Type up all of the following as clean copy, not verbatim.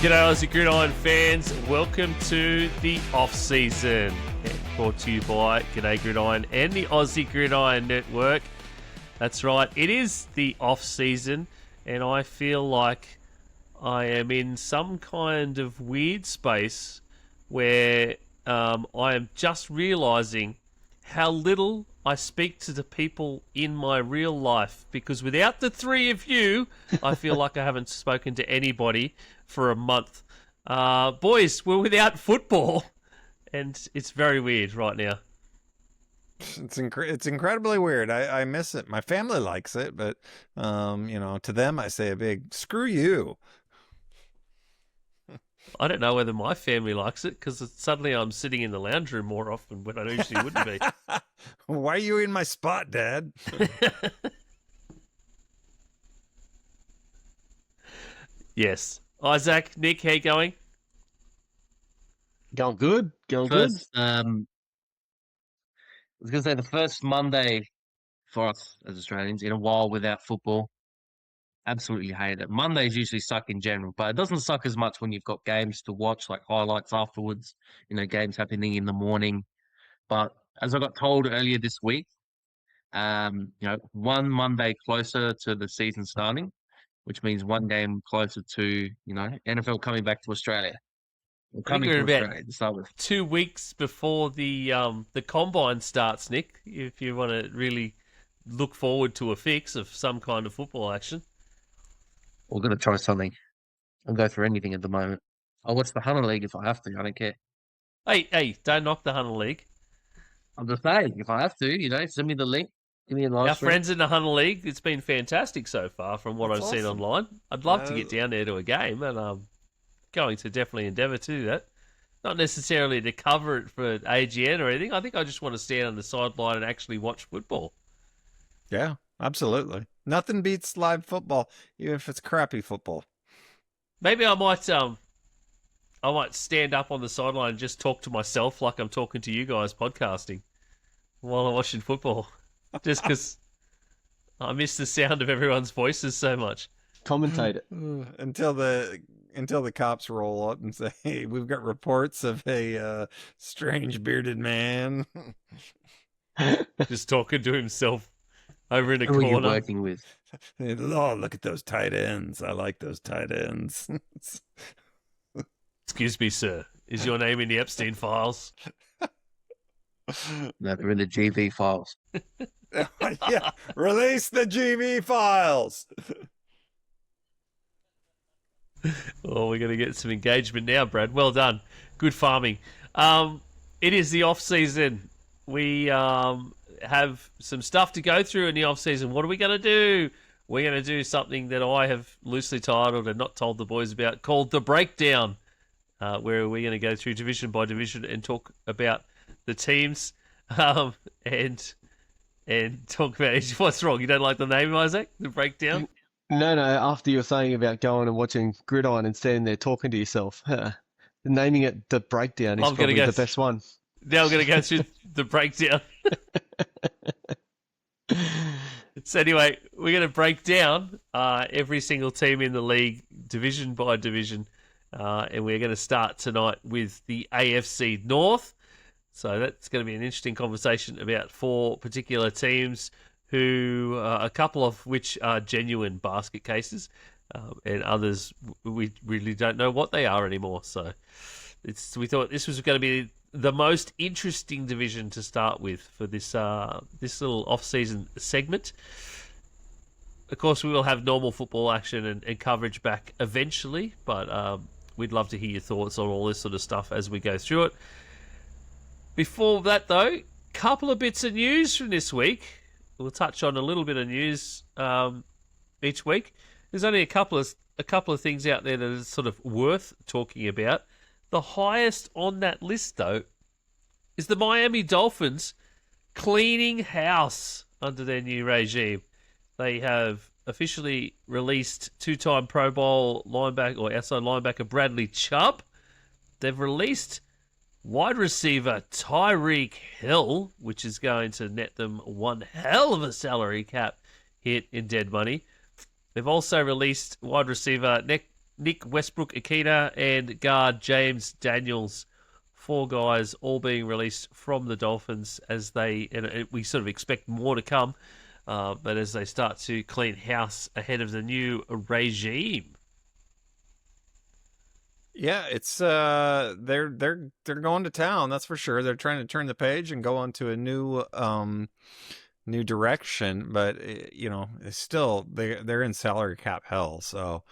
G'day Aussie Gridiron fans, welcome to the off-season. Brought to you by G'day Gridiron and the Aussie Gridiron Network. That's right, it is the off-season and I feel like I am in some kind of weird space where I am just realising how little I speak to the people in my real life, because without the three of you, I feel like I haven't spoken to anybody for a month. Boys, we're without football, and it's very weird right now. It's incredibly weird. I miss it. My family likes it, but to them I say a big screw you. I don't know whether my family likes it, because suddenly I'm sitting in the lounge room more often when I usually wouldn't be. Why are you in my spot, Dad? Yes. Isaac, Nick, how you going? Going good. I was going to say the first Monday for us as Australians in a while without football. Absolutely hate it. Mondays usually suck in general, but it doesn't suck as much when you've got games to watch, like highlights afterwards, games happening in the morning. But as I got told earlier this week, one Monday closer to the season starting, which means one game closer to, NFL coming back to Australia. I think we're about 2 weeks before the combine starts, Nick, if you want to really look forward to a fix of some kind of football action. We're going to try something. I'll go for anything at the moment. I'll watch the Hunter League if I have to. I don't care. Hey, don't knock the Hunter League. I'm just saying, if I have to, send me the link. Give me a live stream. Our friends in the Hunter League, it's been fantastic so far from what I've seen online. I'd love to get down there to a game, and I'm going to definitely endeavour to do that. Not necessarily to cover it for AGN or anything. I think I just want to stand on the sideline and actually watch football. Yeah, absolutely. Nothing beats live football, even if it's crappy football. Maybe I might stand up on the sideline and just talk to myself like I'm talking to you guys podcasting while I'm watching football. Just because I miss the sound of everyone's voices so much. Commentate it. Until the cops roll up and say, hey, we've got reports of a strange bearded man. Just talking to himself over in a corner. Who are you working with? Oh, look at those tight ends. I like those tight ends. Excuse me, sir. Is your name in the Epstein files? No, they're in the GV files. Yeah, release the GV files. Oh, we're going to get some engagement now, Brad. Well done. Good farming. It is the off-season. We have some stuff to go through in the off-season. What are we going to do? We're going to do something that I have loosely titled and not told the boys about, called The Breakdown, where we're going to go through division by division and talk about the teams and talk about what's wrong. You don't like the name, Isaac? The Breakdown? No, after you were saying about going and watching Gridiron and standing there talking to yourself, naming it The Breakdown is probably the best one. Now I'm going to go through The Breakdown. So anyway, we're going to break down every single team in the league, division by division, and we're going to start tonight with the AFC North. So that's going to be an interesting conversation about four particular teams, who a couple of which are genuine basket cases, and others we really don't know what they are anymore. So we thought this was going to be the most interesting division to start with for this little off-season segment. Of course, we will have normal football action and coverage back eventually, but we'd love to hear your thoughts on all this sort of stuff as we go through it. Before that, though, couple of bits of news from this week. We'll touch on a little bit of news each week. There's only a couple of things out there that are sort of worth talking about. The highest on that list, though, is the Miami Dolphins cleaning house under their new regime. They have officially released two-time Pro Bowl linebacker or outside linebacker Bradley Chubb. They've released wide receiver Tyreek Hill, which is going to net them one hell of a salary cap hit in dead money. They've also released wide receiver Nick Westbrook-Akina, and guard James Daniels. 4 guys all being released from the Dolphins as we sort of expect more to come, but as they start to clean house ahead of the new regime. Yeah, it's they're going to town, that's for sure. They're trying to turn the page and go on to a new direction, but it's still they're in salary cap hell, so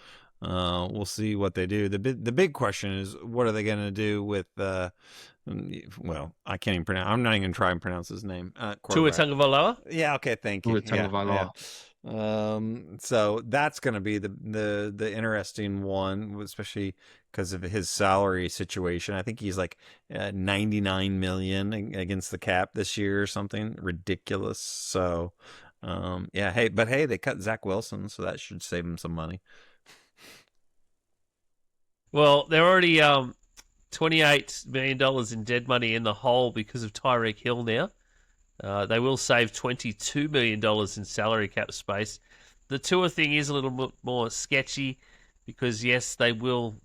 we'll see what they do. The big question is, what are they going to do with well, I can't even pronounce. I'm not even going to try and pronounce his name. Tua Tagovailoa? Yeah, okay, thank you. Tua Tagovailoa. So that's going to be the interesting one, especially because of his salary situation. I think he's like 99 million against the cap this year or something ridiculous. So, yeah, hey, they cut Zach Wilson, so that should save him some money. Well, they're already $28 million in dead money in the hole because of Tyreek Hill now. They will save $22 million in salary cap space. The Tua thing is a little bit more sketchy because, yes, they will.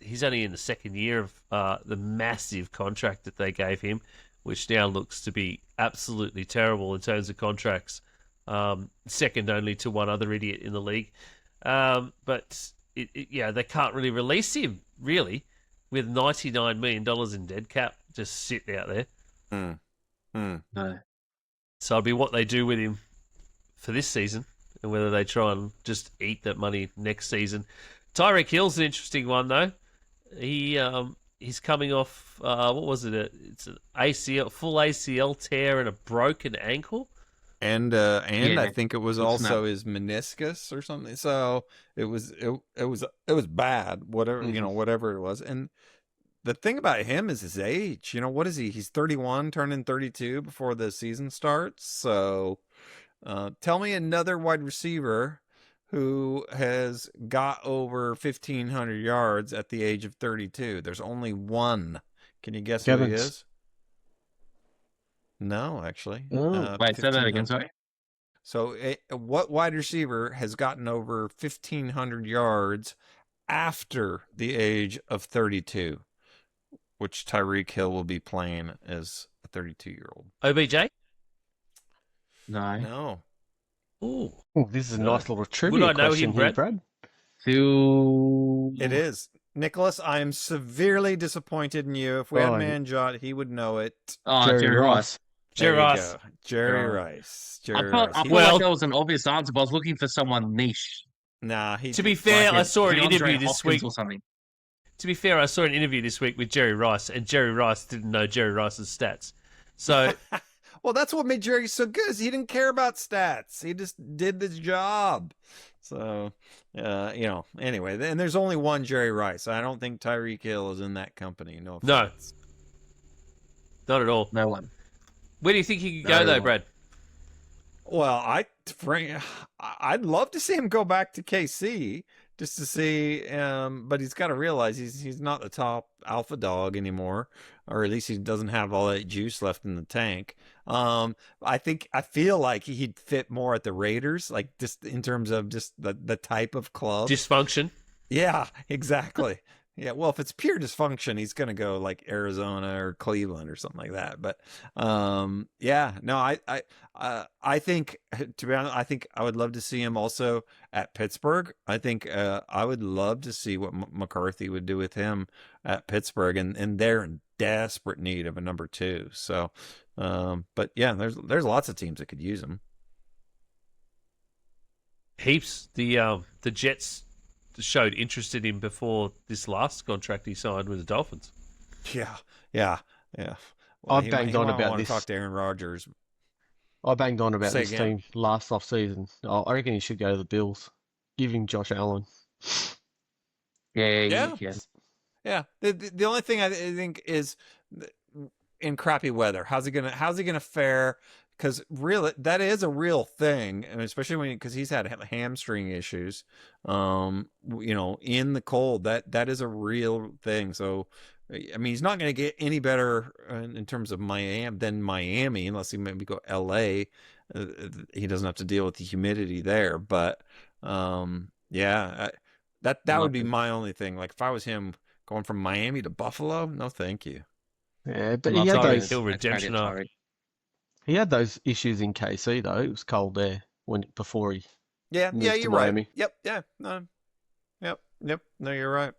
He's only in the second year of the massive contract that they gave him, which now looks to be absolutely terrible in terms of contracts, second only to one other idiot in the league. But, they can't really release him, really, with $99 million in dead cap just sitting out there. No. So it'll be what they do with him for this season and whether they try and just eat that money next season. Tyreek Hill's an interesting one, though. He's coming off, what was it? It's an full ACL tear and a broken ankle. And I think it was also his meniscus or something. So it was bad, whatever, whatever it was. And the thing about him is his age. What is he? He's 31, turning 32 before the season starts. So tell me another wide receiver who has got over 1,500 yards at the age of 32. There's only one. Can you guess who he is? No, actually. Wait, say that again, sorry. So what wide receiver has gotten over 1,500 yards after the age of 32? Which Tyreek Hill will be playing as a 32-year-old. OBJ? No. Ooh, this is a nice little trivia would I know question him, here, Brad? It is. Nicholas, I am severely disappointed in you. If we had Manjot, he would know it. Oh, Jerry Rice. Jerry Rice. Jerry Rice. I felt like that was an obvious answer, but I was looking for someone niche. Nah, to be fair, I saw an interview this week. Or something. To be fair, I saw an interview this week with Jerry Rice, and Jerry Rice didn't know Jerry Rice's stats. So, well, that's what made Jerry so good. Is he didn't care about stats. He just did the job. So, anyway, and there's only one Jerry Rice. I don't think Tyreek Hill is in that company. No offense. No, not at all. No one. Where do you think he could go, though, Brad? Well, I'd love to see him go back to KC just to see, but he's got to realize he's not the top alpha dog anymore, or at least he doesn't have all that juice left in the tank. I feel like he'd fit more at the Raiders, like just in terms of just the type of club. Dysfunction. Yeah, exactly. Yeah, well, if it's pure dysfunction, he's going to go like Arizona or Cleveland or something like that. But I think, to be honest, I think I would love to see him also at Pittsburgh. I think I would love to see what McCarthy would do with him at Pittsburgh, and they're in desperate need of a number 2. So, but yeah, there's lots of teams that could use him. Heaps. The Jets showed interest in him before this last contract he signed with the Dolphins. Yeah. Well, I banged on about this. Talk to Aaron Rodgers. I banged on about this again. team last off-season. I reckon he should go to the Bills. Give him Josh Allen. Yeah. Yeah. The only thing I think is in crappy weather. How's he gonna fare? Because really, that is a real thing, and especially because he's had hamstring issues. In the cold, that is a real thing. So, I mean, he's not going to get any better in terms of Miami, unless he maybe go LA. He doesn't have to deal with the humidity there. But That would be my only thing. Like if I was him going from Miami to Buffalo, no, thank you. Yeah, but he had Hill redemption arc. He had those issues in KC though. It was cold there before he moved to you're Miami. Right. Yep, no, you're right.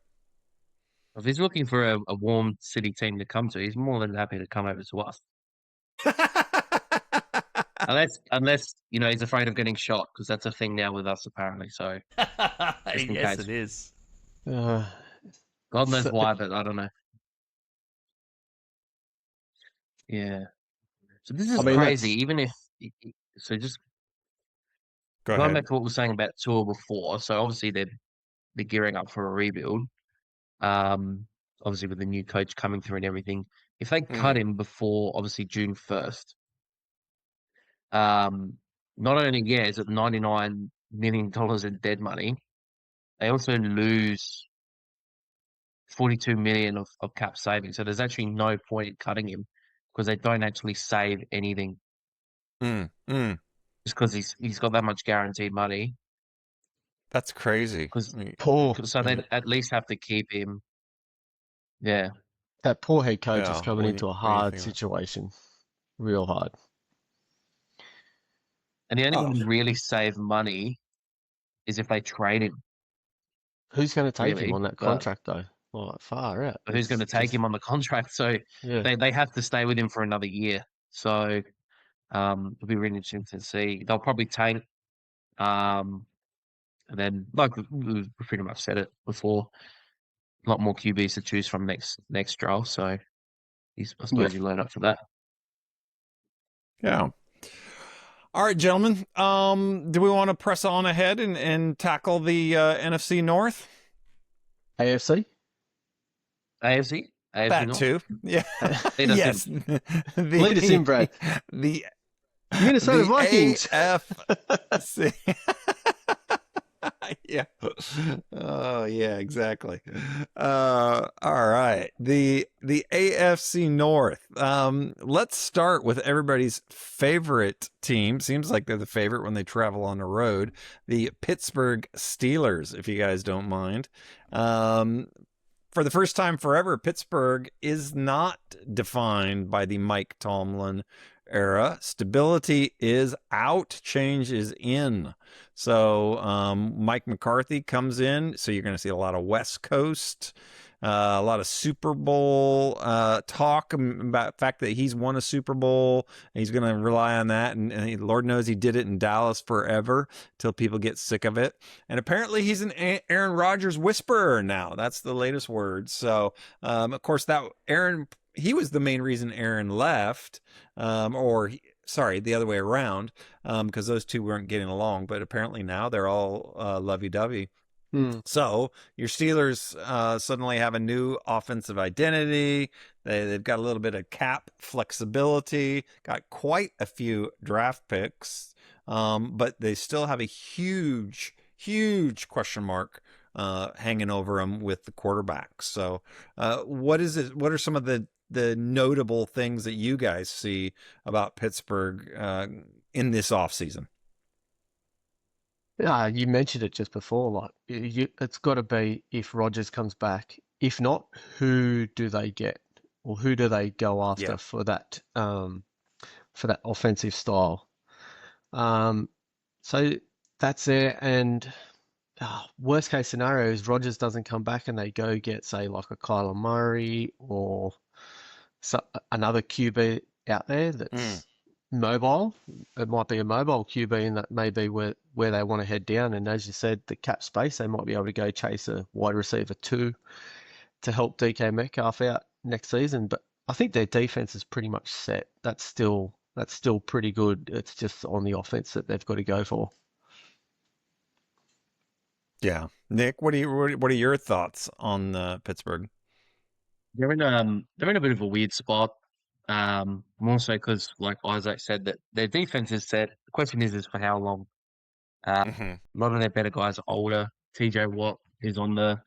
If he's looking for a warm city team to come to, he's more than happy to come over to us. Unless he's afraid of getting shot, because that's a thing now with us apparently. So yes, it is. God knows why, but I don't know. Yeah. So this is crazy. Even if just going back to what we were saying about Tour before. So obviously they're gearing up for a rebuild. Obviously with the new coach coming through and everything. If they cut him before obviously June 1st, not only is it $99 million in dead money, they also lose $42 million of cap savings. So there's actually no point in cutting him because they don't actually save anything. Just because he's got that much guaranteed money. That's crazy. So they at least have to keep him. Yeah. That poor head coach is coming into a hard situation. Real hard. And the only one who really save money is if they trade him. Who's going to take him on that contract though? Well, far out. Who's going to take him on the contract? So they have to stay with him for another year. So it'll be really interesting to see. They'll probably tank. And then, like we pretty much said it before, a lot more QBs to choose from next draft. So I suppose you learn up for that. Yeah. All right, gentlemen. Do we want to press on ahead and tackle the NFC North? AFC? AFC that North. Too. Yeah. Yes. Lead us in, Brad. The Minnesota Vikings. AFC. Yeah. Oh, yeah, exactly. All right. The AFC North. Let's start with everybody's favorite team. Seems like they're the favorite when they travel on the road. The Pittsburgh Steelers, if you guys don't mind. For the first time forever, Pittsburgh is not defined by the Mike Tomlin era. Stability is out, change is in. So Mike McCarthy comes in, so you're going to see a lot of West Coast, a lot of Super Bowl talk about the fact that he's won a Super Bowl. And he's going to rely on that, and Lord knows he did it in Dallas forever till people get sick of it. And apparently he's an Aaron Rodgers whisperer now. That's the latest word. So, of course, he was the main reason Aaron left, sorry, the other way around, because those two weren't getting along. But apparently now they're all lovey-dovey. So your Steelers suddenly have a new offensive identity. They've got a little bit of cap flexibility, got quite a few draft picks, but they still have a huge question mark hanging over them with the quarterbacks. So what are some of the notable things that you guys see about Pittsburgh in this offseason? You mentioned it just before. Like, it's got to be if Rodgers comes back. If not, who do they get, or who do they go after for that offensive style? So that's there. And worst case scenario is Rodgers doesn't come back, and they go get, say, like a Kyler Murray or another QB out there that's mobile. It might be a mobile QB, and that may be where they want to head down. And as you said, the cap space, they might be able to go chase a wide receiver 2 to help DK Metcalf out next season. But I think their defense is pretty much set. That's still pretty good. It's just on the offense that they've got to go for. Yeah, Nick, what are your thoughts on Pittsburgh? They're in a bit of a weird spot. More so because, like Isaac said, that their defense is set. The question is for how long. A lot of their better guys are older. TJ Watt is on the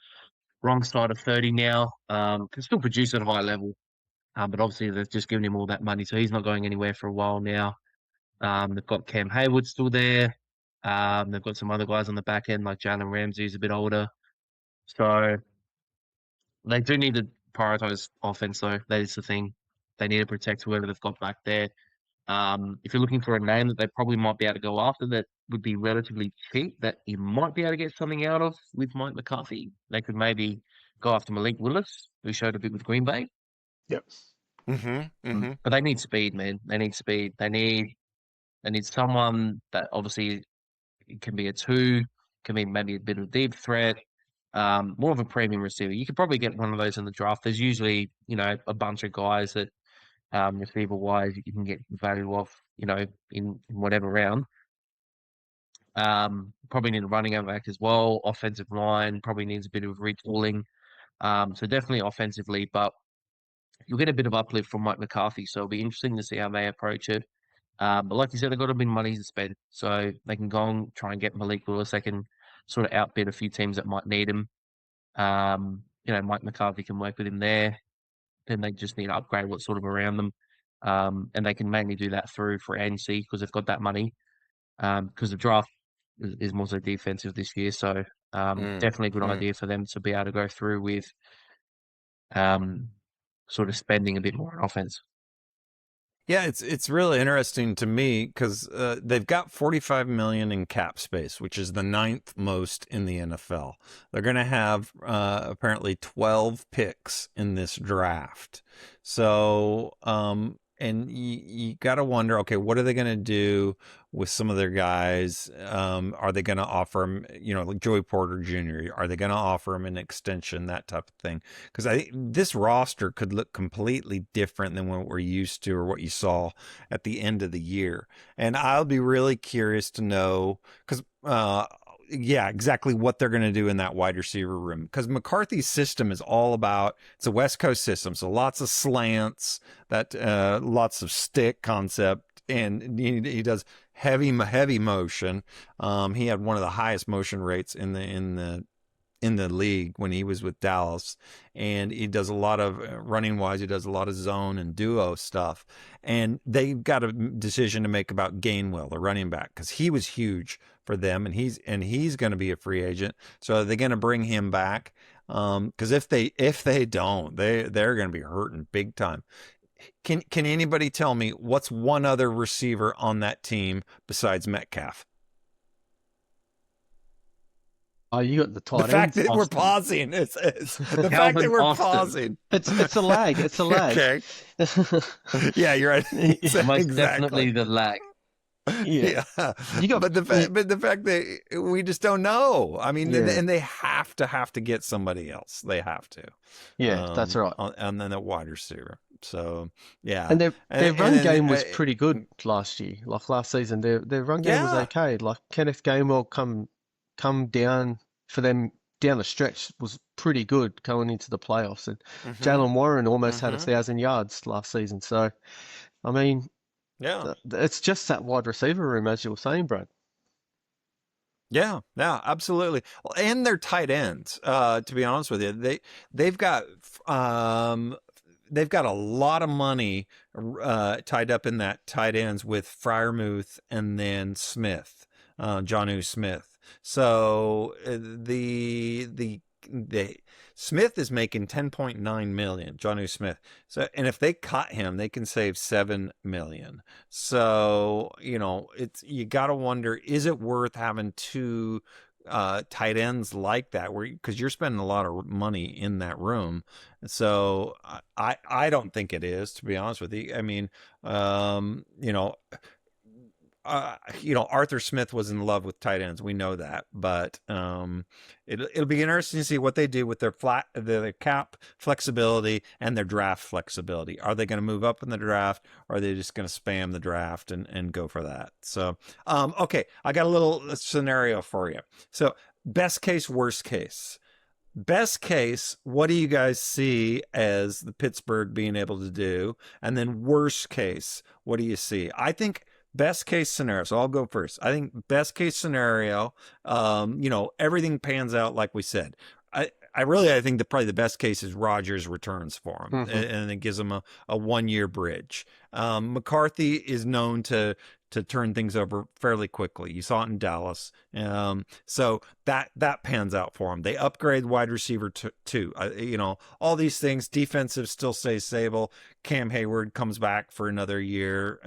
wrong side of 30 now. Can still produce at a high level, but obviously they've just given him all that money, so he's not going anywhere for a while now. They've got Cam Hayward still there. They've got some other guys on the back end, like Jalen Ramsey, who's a bit older. So they do need to prioritize offense, though. That is the thing. They need to protect whoever they've got back there. If you're looking for a name that they probably might be able to go after that would be relatively cheap, that you might be able to get something out of with Mike McCarthy, they could maybe go after Malik Willis, who showed a bit with Green Bay. Yep. But they need speed, man. They need speed. They need someone that obviously can be a two, can be maybe a bit of a deep threat, more of a premium receiver. You could probably get one of those in the draft. There's usually, a bunch of guys that receiver-wise you can get value off, in whatever round. Probably need a running back as well. Offensive line probably needs a bit of retooling. So definitely offensively, but you'll get a bit of uplift from Mike McCarthy. So it'll be interesting to see how they approach it. But like you said, they've got a bit of money to spend. So they can go and try and get Malik Willis. They can sort of outbid a few teams that might need him. Mike McCarthy can work with him there. Then they just need to upgrade what's sort of around them. And they can mainly do that through free agency because they've got that money. Because the draft is more so defensive this year. So definitely a good idea for them to be able to go through with sort of spending a bit more on offense. Yeah, it's really interesting to me because they've got $45 million in cap space, which is the 9th most in the NFL. They're going to have apparently 12 picks in this draft. So, and you got to wonder, okay, what are they going to do with some of their guys? Are they going to offer them, like Joey Porter Jr.? Are they going to offer him an extension, that type of thing? Because I think this roster could look completely different than what we're used to or what you saw at the end of the year. And I'll be really curious to know because, exactly what they're going to do in that wide receiver room. Because McCarthy's system is all about, it's a West Coast system. So lots of slants, lots of stick concept. And he does heavy motion. He had one of the highest motion rates in the league when he was with Dallas, and he does a lot of running wise. He does a lot of zone and duo stuff, and they've got a decision to make about Gainwell, the running back, because he was huge for them, and he's going to be a free agent. So are they going to bring him back? Because if they don't, they're going to be hurting big time. Can anybody tell me what's one other receiver on that team besides Metcalf? Oh, you got the tight The fact ends. that we're pausing. It's the fact that we're pausing. It's a lag. It's a lag. Okay. Yeah, you're right. Most definitely the lag. Yeah. But the fact that we just don't know. I mean, and they have to get somebody else. They have to. Yeah, that's right. And then the wide receiver. So yeah, and their run game was pretty good last year. Like last season, their run game was okay. Like Kenneth Gainwell come down for them down the stretch was pretty good going into the playoffs, and Jalen Warren almost had 1,000 yards last season. So, I mean, it's just that wide receiver room, as you were saying, Brad. Yeah, absolutely. And their tight ends. To be honest with you, they've got a lot of money tied up in that tight ends with Freiermuth and then Smith, Jonnu Smith. So the Smith is making $10.9 million, Jonnu Smith. So, and if they cut him, they can save $7 million. So, you got to wonder, is it worth having two tight ends like that, because you're spending a lot of money in that room. So I don't think it is, to be honest with you. I mean, Arthur Smith was in love with tight ends. We know that, but it'll be interesting to see what they do with their cap flexibility and their draft flexibility. Are they going to move up in the draft, or are they just going to spam the draft and go for that? So, okay, I got a little scenario for you. So, best case, worst case. Best case, what do you guys see as the Pittsburgh being able to do? And then worst case, what do you see? I think best case scenario, so I'll go first. I think best case scenario, everything pans out like we said. I think probably the best case is Rodgers returns for him, and it gives him a 1-year bridge. McCarthy is known to to turn things over fairly quickly. You saw it in Dallas. So that pans out for them. They upgrade wide receiver too. All these things. Defensive still stays stable. Cam Hayward comes back for another year.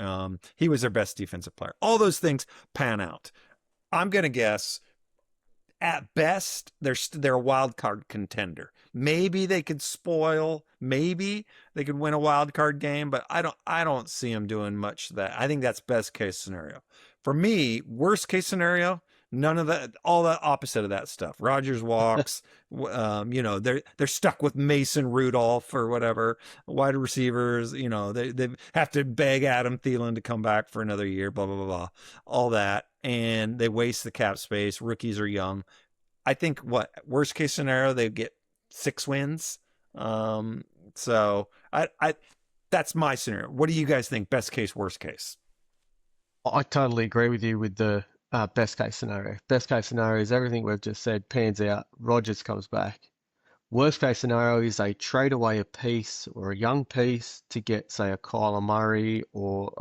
He was their best defensive player. All those things pan out. I'm going to guess at best, they're a wild card contender. Maybe they could spoil. Maybe they could win a wild card game, but I don't see them doing much of that. I think that's best case scenario. For me, worst case scenario, none of that. All the opposite of that stuff. Rodgers walks. They're stuck with Mason Rudolph or whatever. Wide receivers. They have to beg Adam Thielen to come back for another year. Blah blah blah blah. All that. And they waste the cap space. Rookies are young. I think worst case scenario, they get 6 wins. So I that's my scenario. What do you guys think? Best case, worst case? I totally agree with you with the best case scenario. Best case scenario is everything we've just said pans out. Rodgers comes back. Worst case scenario is they trade away a piece or a young piece to get, say, a Kyler Murray or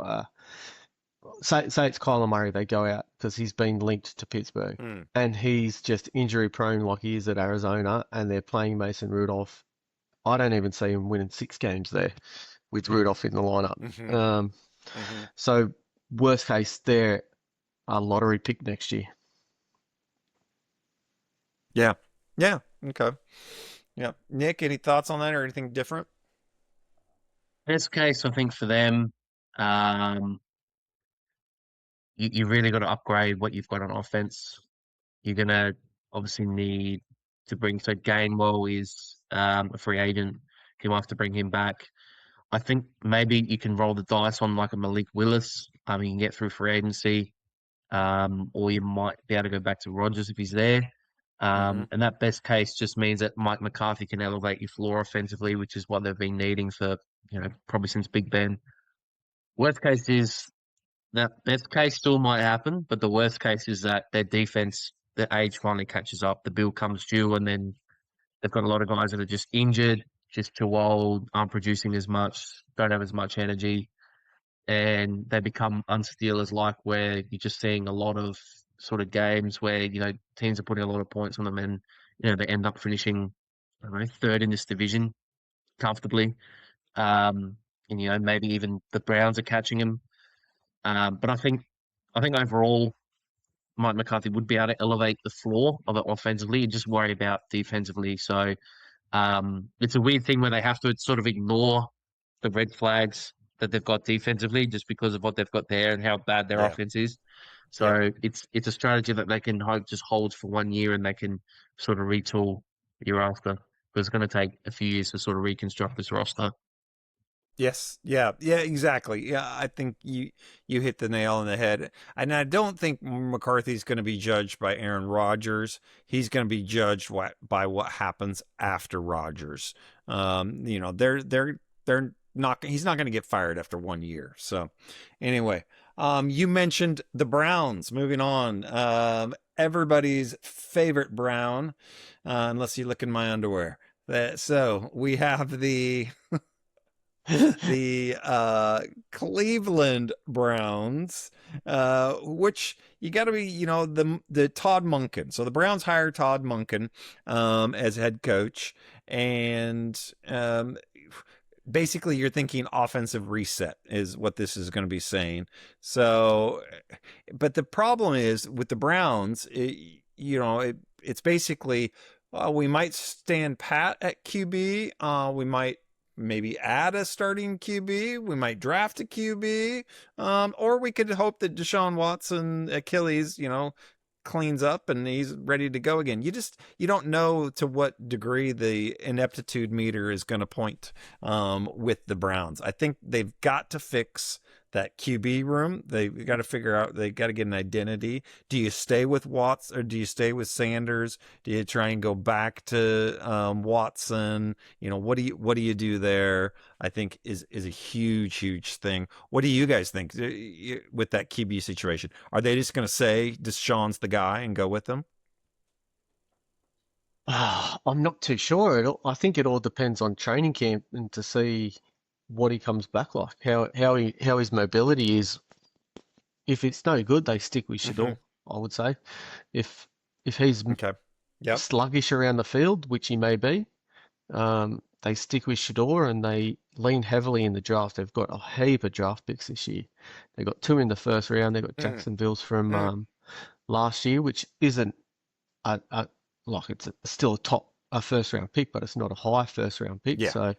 say it's Kyler Murray. They go out because he's been linked to Pittsburgh and he's just injury prone like he is at Arizona, and they're playing Mason Rudolph. I don't even see him winning 6 games there with Rudolph in the lineup. So worst case, they're a lottery pick next year. Yeah. Okay. Yeah. Nick, any thoughts on that or anything different? Best case, I think for them, you really got to upgrade what you've got on offense. You're gonna obviously need to bring. So Gainwell is a free agent. You have to bring him back. I think maybe you can roll the dice on like a Malik Willis. You can get through free agency, or you might be able to go back to Rodgers if he's there. And that best case just means that Mike McCarthy can elevate your floor offensively, which is what they've been needing for probably since Big Ben. Worst case is that best case still might happen, but the worst case is that their defense, their age finally catches up. The bill comes due, and then they've got a lot of guys that are just injured, just too old, aren't producing as much, don't have as much energy, and they become unstealers-like, where you're just seeing a lot of sort of games where teams are putting a lot of points on them, and they end up finishing, I don't know, 3rd in this division comfortably, and maybe even the Browns are catching them. But I think overall, Mike McCarthy would be able to elevate the floor of it offensively and just worry about defensively. So it's a weird thing where they have to sort of ignore the red flags that they've got defensively just because of what they've got there and how bad their offense is. So it's a strategy that they can hope just holds for 1 year, and they can sort of retool the year after. But it's going to take a few years to sort of reconstruct this roster. Yes. Yeah, exactly. Yeah, I think you hit the nail on the head. And I don't think McCarthy's going to be judged by Aaron Rodgers. He's going to be judged by what happens after Rodgers. They're not, he's not going to get fired after 1 year. So anyway, you mentioned the Browns. Moving on. Everybody's favorite Brown, unless you look in my underwear. So we have the Cleveland Browns, which you got to be, the Todd Monken. So the Browns hired Todd Monken as head coach, and basically you're thinking offensive reset is what this is going to be saying. So, but the problem is with the Browns, it's basically we might stand pat at QB. We might maybe add a starting QB. We might draft a QB, or we could hope that Deshaun Watson Achilles, cleans up and he's ready to go again. You don't know to what degree the ineptitude meter is going to point with the Browns. I think they've got to fix that QB room. They've got to figure out, they got to get an identity. Do you stay with Watts or do you stay with Sanders? Do you try and go back to Watson? What do you do there? I think is a huge thing. What do you guys think with that QB situation? Are they just going to say Deshaun's the guy and go with them? I'm not too sure. I think it all depends on training camp and to see what he comes back like, how his mobility is if it's no good, they stick with Shador. I would say, if he's Okay. Yep. sluggish around the field, which he may be, they stick with Shador and they lean heavily in the draft. They've got a heap of draft picks this year. They got 2 in the first round. They got Jacksonville's from last year, which isn't like it's still a first round pick, but it's not a high first round pick. Yeah. So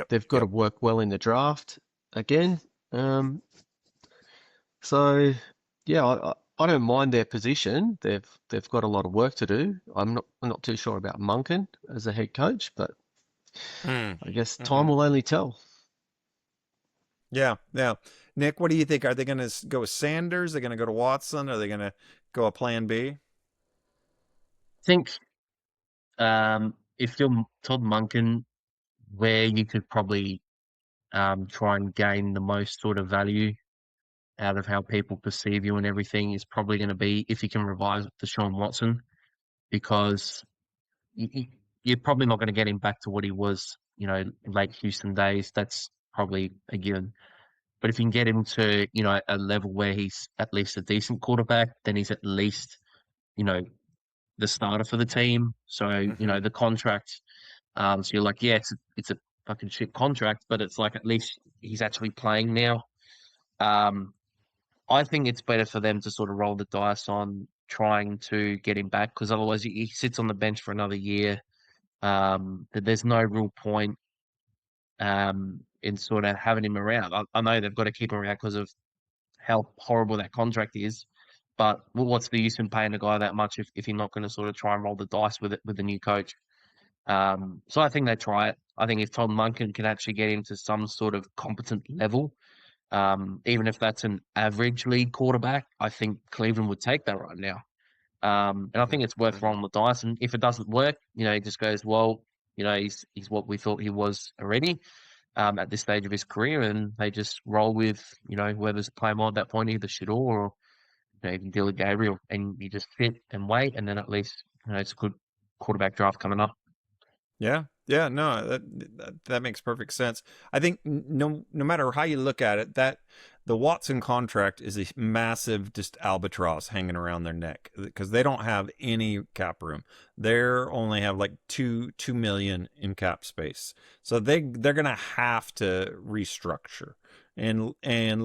they've got to work well in the draft again. So yeah, I don't mind their position. They've got a lot of work to do. I'm not too sure about Monken as a head coach, but I guess time will only tell. Yeah. Nick, what do you think? Are they going to go with Sanders? Are they going to go to Watson? Are they going to go a plan B? I think if you're Todd Monken, where you could probably try and gain the most sort of value out of how people perceive you and everything is probably going to be if you can revive Deshaun Watson, because you're probably not going to get him back to what he was, late Houston days. That's probably a given. But if you can get him to, a level where he's at least a decent quarterback, then he's at least, the starter for the team. So, the contract, so you're like, yeah, it's a fucking shit contract, but it's like at least he's actually playing now. I think it's better for them to sort of roll the dice on trying to get him back, because otherwise he sits on the bench for another year. There's no real point in sort of having him around. I know they've got to keep him around because of how horrible that contract is, but what's the use in paying a guy that much if you're not going to sort of try and roll the dice with it with the new coach? So I think they try it. I think if Todd Monken can actually get him to some sort of competent level, even if that's an average league quarterback, I think Cleveland would take that right now. And I think it's worth rolling the dice. And if it doesn't work, he just goes, well, he's what we thought he was already at this stage of his career, and they just roll with, whoever's playing well at that point, either Shador or even Dylan Gabriel, and you just sit and wait, and then at least it's a good quarterback draft coming up. Yeah, no, that makes perfect sense. I think no matter how you look at it, that the Watson contract is a massive just albatross hanging around their neck, because they don't have any cap room. They're only have like $2 million in cap space, so they're gonna have to restructure. And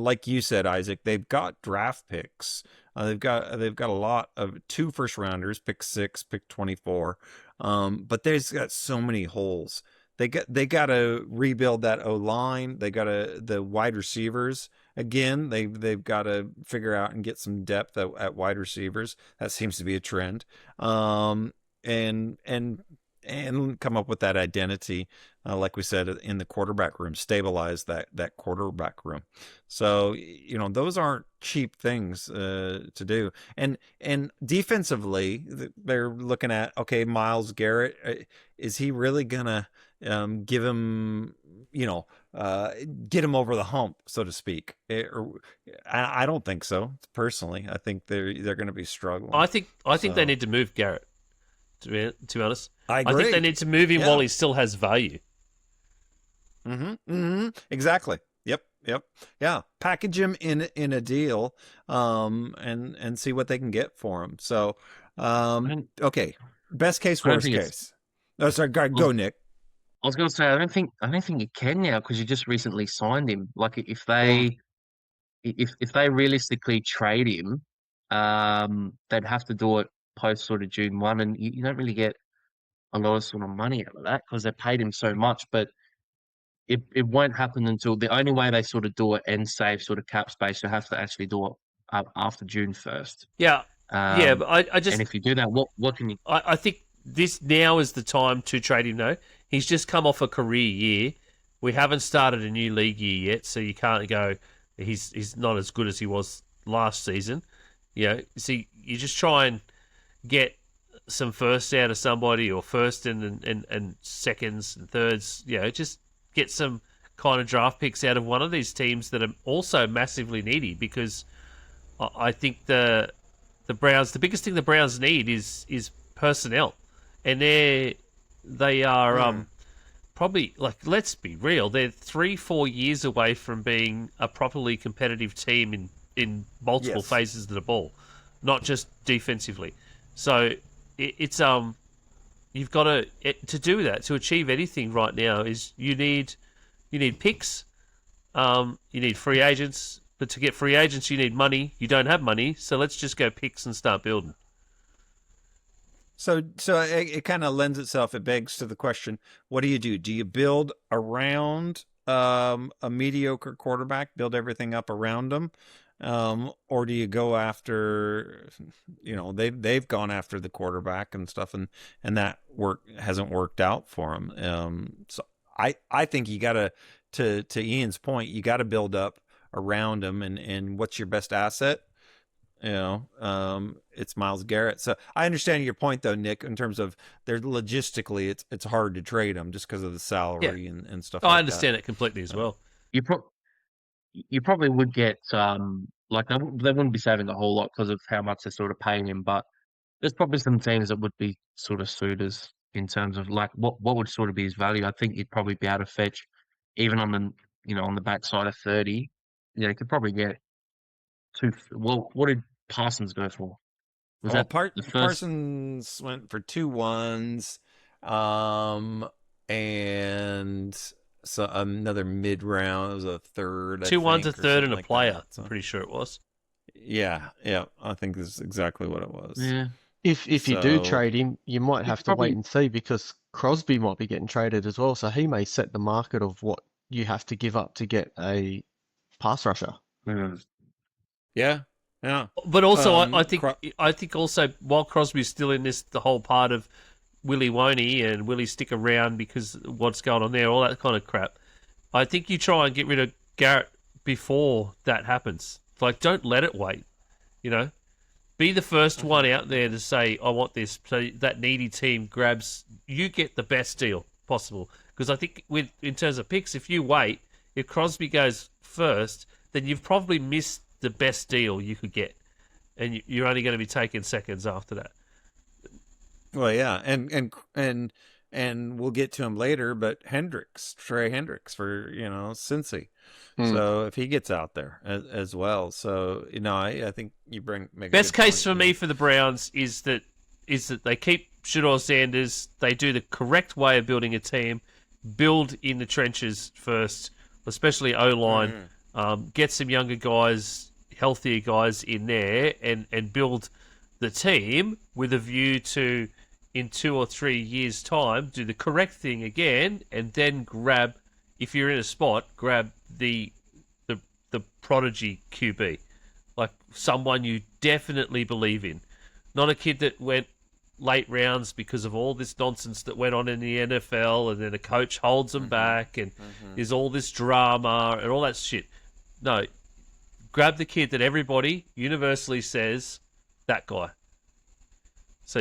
like you said, Isaac, they've got draft picks. They've got a lot of 2 first rounders, pick 6, pick 24. But there's got so many holes. They got to rebuild that O line. They got the wide receivers again. They've got to figure out and get some depth at wide receivers. That seems to be a trend. And come up with that identity, like we said, in the quarterback room, stabilize that quarterback room. So, those aren't cheap things to do. And defensively, they're looking at, okay, Myles Garrett, is he really gonna give him, get him over the hump, so to speak? I don't think so. Personally, I think they're going to be struggling. I think they need to move Garrett. To be honest, I agree. I think they need to move him while he still has value. Exactly. Yep. Yeah. Package him in a deal, and see what they can get for him. So, okay. Best case, worst case. No, sorry. Go, Nick. I was going to say, I don't think you can now, because you just recently signed him. Like if they realistically trade him, they'd have to do it post sort of June 1, and you don't really get a lot of sort of money out of that because they paid him so much. But it won't happen until the only way they sort of do it and save sort of cap space, you have to actually do it after June 1st. Yeah. But I just, and if you do that, what can you? I think this now is the time to trade him. Though he's just come off a career year. We haven't started a new league year yet, so you can't go. He's not as good as he was last season. See, you just try and get some firsts out of somebody, or first and seconds and thirds. Just get some kind of draft picks out of one of these teams that are also massively needy, because I think the Browns, the biggest thing the Browns need is personnel, and they are probably, like, let's be real, they're 3-4 years away from being a properly competitive team in multiple Yes. phases of the ball, not just defensively. So it's you've got to do that, to achieve anything right now is you need picks, you need free agents, but to get free agents you need money. You don't have money, so let's just go picks and start building. So it kind of lends itself. It begs to the question: what do you do? Do you build around a mediocre quarterback, build everything up around them, or do you go after? They've gone after the quarterback and stuff, and that hasn't worked out for them. So I think you got to Ian's point, you got to build up around them, and what's your best asset? It's Myles Garrett. So I understand your point though, Nick, in terms of they're logistically it's hard to trade them just because of the salary and stuff. I understand it completely as well. You probably would get like they wouldn't be saving a whole lot because of how much they're sort of paying him, but there's probably some teams that would be sort of suitors in terms of like what would sort of be his value. I think you'd probably be able to fetch even on the backside of 30. You could probably get two. Well, what did Parsons go for? Was that the first? Parsons went for 2 1s, and so another mid round. It was a third. 2 1s, a third, and a like player. So, I'm pretty sure it was. Yeah. I think this is exactly what it was. Yeah. If you do trade him, you might have to wait and see, because Crosby might be getting traded as well, so he may set the market of what you have to give up to get a pass rusher. Yeah. But also, I think also while Crosby's still in this, the whole part of Willie won't he and will he stick around because of what's going on there, all that kind of crap. I think you try and get rid of Garrett before that happens. Like, don't let it wait. Be the first one out there to say, I want this. So that needy team you get the best deal possible. Because I think in terms of picks, if you wait, if Crosby goes first, then you've probably missed the best deal you could get. And you're only going to be taking seconds after that. Well, yeah. And we'll get to him later, but Trey Hendricks for, Cincy. So if he gets out there as well. So, I think you make best case for me for the Browns is that they keep Shedeur Sanders. They do the correct way of building a team. Build in the trenches first, especially O-line. Get some younger guys, healthier guys in there and build the team with a view to, in 2 or 3 years' time, do the correct thing again and then grab, if you're in a spot, grab the prodigy QB. Like someone you definitely believe in. Not a kid that went late rounds because of all this nonsense that went on in the NFL and then a coach holds them back and there's all this drama and all that shit. No, grab the kid that everybody universally says, that guy. So,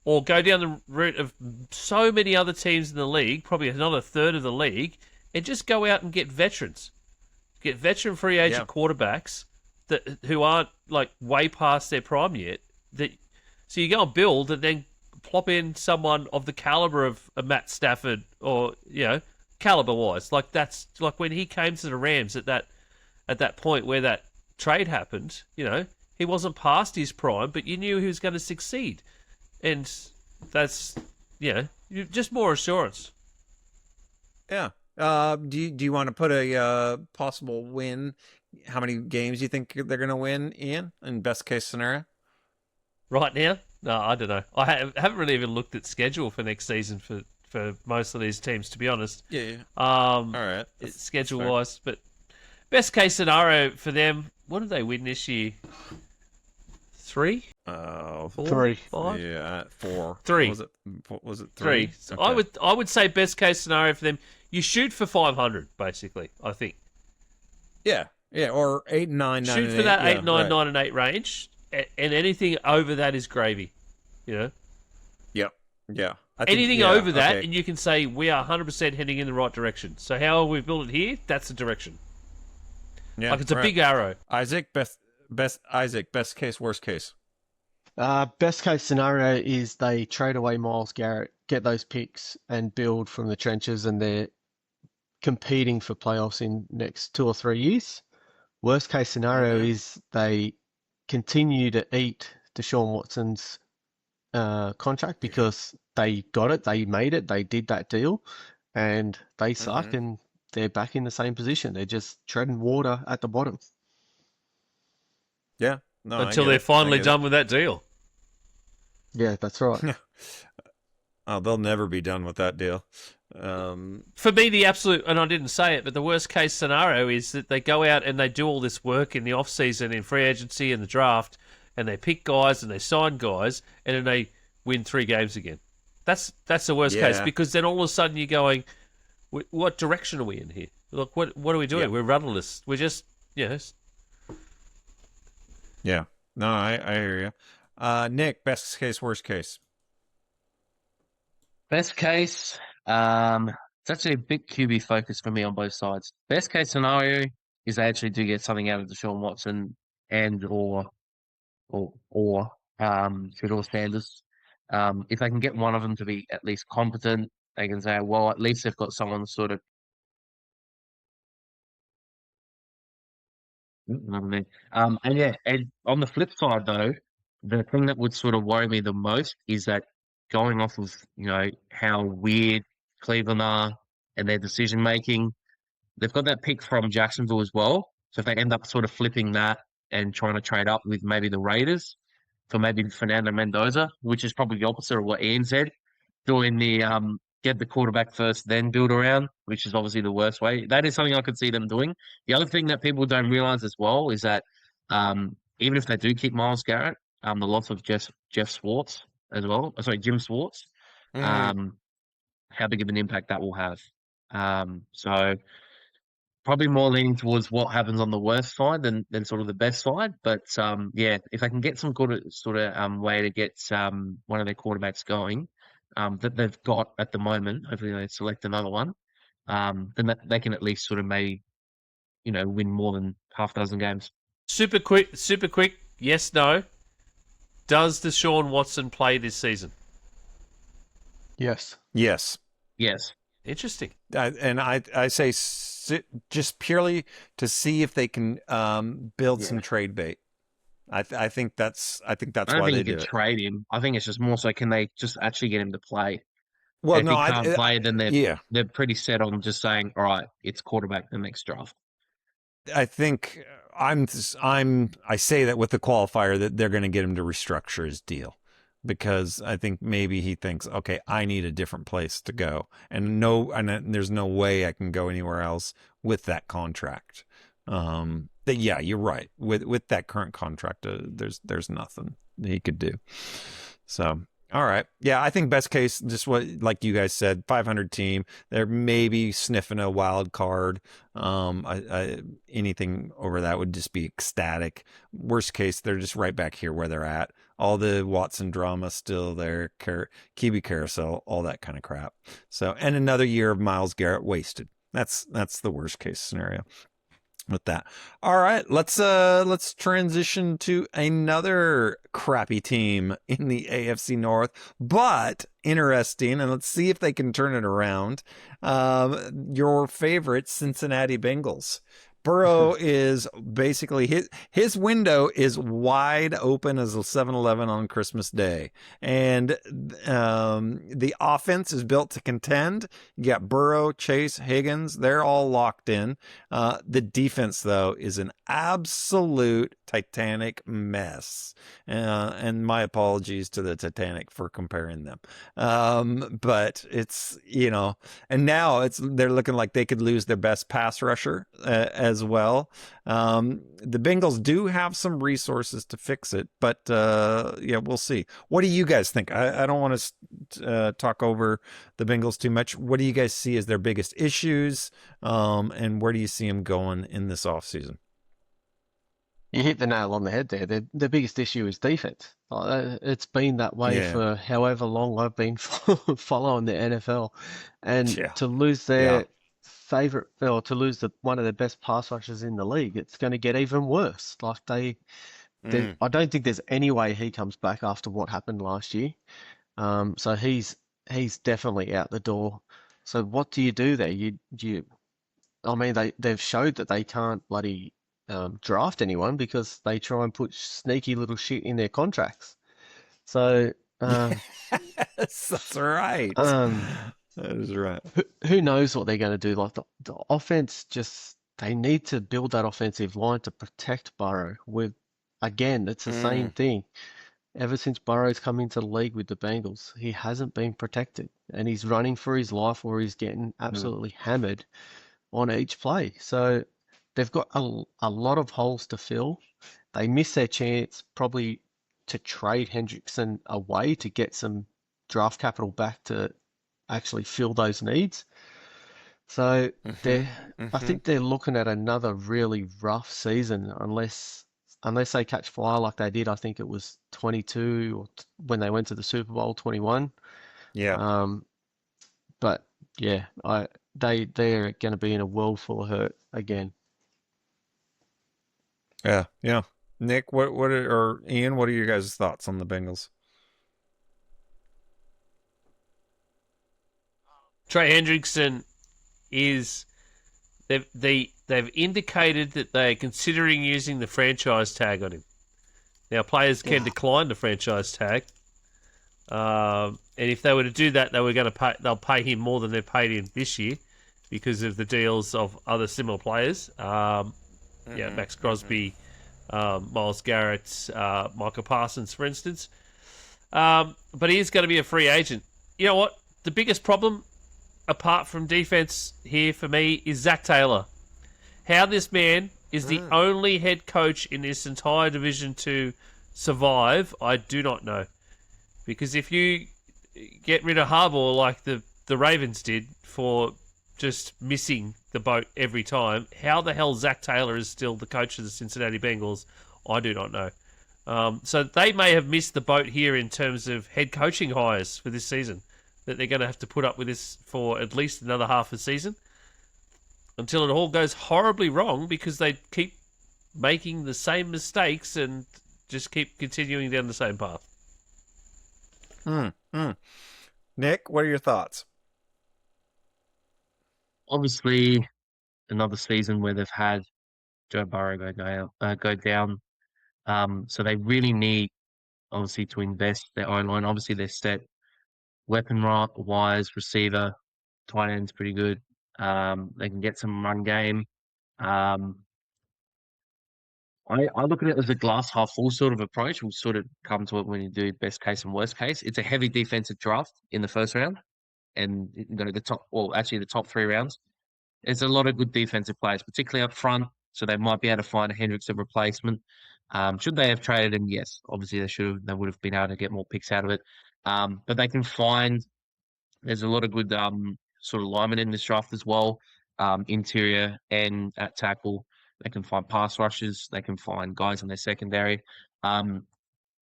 or go down the route of so many other teams in the league, probably another third of the league, and just go out and get veterans. Get veteran free agent quarterbacks who aren't like way past their prime yet. So you go and build and then plop in someone of the caliber of a Matt Stafford or, caliber-wise. Like that's like when he came to the Rams at that point where that trade happened, he wasn't past his prime, but you knew he was going to succeed. And that's, just more assurance. Yeah. Do you want to put a possible win? How many games do you think they're going to win, Ian, in best case scenario? Right now? No, I don't know. I haven't really even looked at schedule for next season for most of these teams, to be honest. Yeah. All right. Schedule-wise. But best case scenario for them, what did they win this year? 3? 4? 3. 5? Yeah, 4. 3. Was it 3? So okay. I would say best case scenario for them, you shoot for 500, basically, I think. Yeah, or 8, 9, 9, shoot and for 8. that 8, 9, 9, and 8 range, and anything over that is gravy, Yep. Yeah. Anything over that, and you can say we are 100% heading in the right direction. So how we've built it here, that's the direction. Yeah, like it's a big arrow. Isaac, best case, worst case. Best case scenario is they trade away Myles Garrett, get those picks, and build from the trenches, and they're competing for playoffs in next 2 or 3 years. Worst case scenario is they continue to eat Deshaun Watson's contract because they got it, they made it, they did that deal, and they suck and they're back in the same position. They're just treading water at the bottom. Yeah. No, until they're finally done with that deal. Yeah, that's right. Oh, they'll never be done with that deal. For me, the absolute, and I didn't say it, but the worst case scenario is that they go out and they do all this work in the off season, in free agency, and the draft, and they pick guys and they sign guys, and then they win 3 games again. That's the worst case, because then all of a sudden you're going, what direction are we in here? Look, what are we doing? We're rudderless. We're just, yes. Yeah. No, I hear you. Nick, best case, worst case. Best case, it's actually a big QB focus for me on both sides. Best case scenario is they actually do get something out of Deshaun Watson and or Shedeur Sanders. If they can get one of them to be at least competent, they can say, well, at least they've got someone sort of. And on the flip side, though, the thing that would sort of worry me the most is that going off of how weird Cleveland are and their decision making, they've got that pick from Jacksonville as well. So if they end up sort of flipping that and trying to trade up with maybe the Raiders for maybe Fernando Mendoza, which is probably the opposite of what Ian said, doing the get the quarterback first, then build around, which is obviously the worst way. That is something I could see them doing. The other thing that people don't realize as well is that even if they do keep Myles Garrett, the loss of Jeff Schwartz as well, Jim Schwartz, how big of an impact that will have. So probably more leaning towards what happens on the worst side than sort of the best side. But if they can get some good sort of way to get one of their quarterbacks going that they've got at the moment, hopefully they select another one, then they can at least sort of maybe win more than half a dozen games. Super quick. Yes, no. Does Deshaun Watson play this season? Yes. Yes. Interesting. And I say just purely to see if they can build some trade bait. I think that's why they do it. I don't think you can trade him. I think it's just more so can they just actually get him to play. Well, if he can't play, then they're pretty set on just saying, all right, it's quarterback the next draft. I think I say that with the qualifier that they're going to get him to restructure his deal, because I think maybe he thinks, okay, I need a different place to go, and there's no way I can go anywhere else with that contract. You're right. With that current contract, there's nothing he could do. So, all right. Yeah, I think best case, just what, like you guys said, 500 team. They're maybe sniffing a wild card. Anything over that would just be ecstatic. Worst case, they're just right back here where they're at. All the Watson drama still there, QB carousel, all that kind of crap. So, and another year of Myles Garrett wasted. That's the worst case scenario with that. All right, let's transition to another crappy team in the AFC North, but interesting, and let's see if they can turn it around. Your favorite Cincinnati Bengals. Burrow is basically his window is wide open as a 7-Eleven on Christmas Day, and the offense is built to contend. You got Burrow, Chase, Higgins; they're all locked in. The defense, though, is an absolute Titanic mess, and my apologies to the Titanic for comparing them. But it's and now they're looking like they could lose their best pass rusher as well. The Bengals do have some resources to fix it, but we'll see. What do you guys think? I don't want to talk over the Bengals too much. What do you guys see as their biggest issues, and where do you see them going in this offseason? You hit the nail on the head there. The biggest issue is defense. It's been that way for however long I've been following the NFL, and to lose their favorite, or to lose one of the best pass rushers in the league, it's going to get even worse. Like I don't think there's any way he comes back after what happened last year. So he's definitely out the door. So what do you do there? They've showed that they can't bloody draft anyone because they try and put sneaky little shit in their contracts. So, Yes, that's right. um, That is right. who knows what they're going to do? Like the offense, just they need to build that offensive line to protect Burrow. With again, it's the same thing. Ever since Burrow's come into the league with the Bengals, he hasn't been protected, and he's running for his life, or he's getting absolutely hammered on each play. So they've got a lot of holes to fill. They miss their chance probably to trade Hendrickson away to get some draft capital back to actually fill those needs. So they're, I think they're looking at another really rough season unless they catch fire like they did. I think it was 22 or when they went to the Super Bowl 21. Yeah. But yeah, they're going to be in a world full of hurt again. Yeah. Yeah. Nick, or Ian, what are your guys' thoughts on the Bengals? Trey Hendrickson is they've indicated that they're considering using the franchise tag on him. Now, players can decline the franchise tag, and if they were to do that, they'll pay him more than they've paid him this year because of the deals of other similar players. Max Crosby, Myles Garrett, Michael Parsons, for instance. But he is going to be a free agent. You know what? The biggest problem, apart from defense here for me, is Zach Taylor. How this man is the only head coach in this entire division to survive, I do not know. Because if you get rid of Harbaugh like the Ravens did for just missing the boat every time, how the hell Zach Taylor is still the coach of the Cincinnati Bengals, I do not know. So they may have missed the boat here in terms of head coaching hires for this season, that they're going to have to put up with this for at least another half a season until it all goes horribly wrong because they keep making the same mistakes and just keep continuing down the same path. Nick, what are your thoughts? Obviously, another season where they've had Joe Burrow go down. So they really need, obviously, to invest their own line. Obviously, they're set weapon-wise, receiver, tight end's pretty good. They can get some run game. I look at it as a glass half full sort of approach. We'll sort of come to it when you do best case and worst case. It's a heavy defensive draft in the first round, and the top 3 rounds. There's a lot of good defensive players, particularly up front. So they might be able to find a Hendrickson replacement. Should they have traded him? Yes, obviously they would have been able to get more picks out of it. But they can find. There's a lot of good sort of linemen in this draft as well, interior and at tackle. They can find pass rushers. They can find guys in their secondary.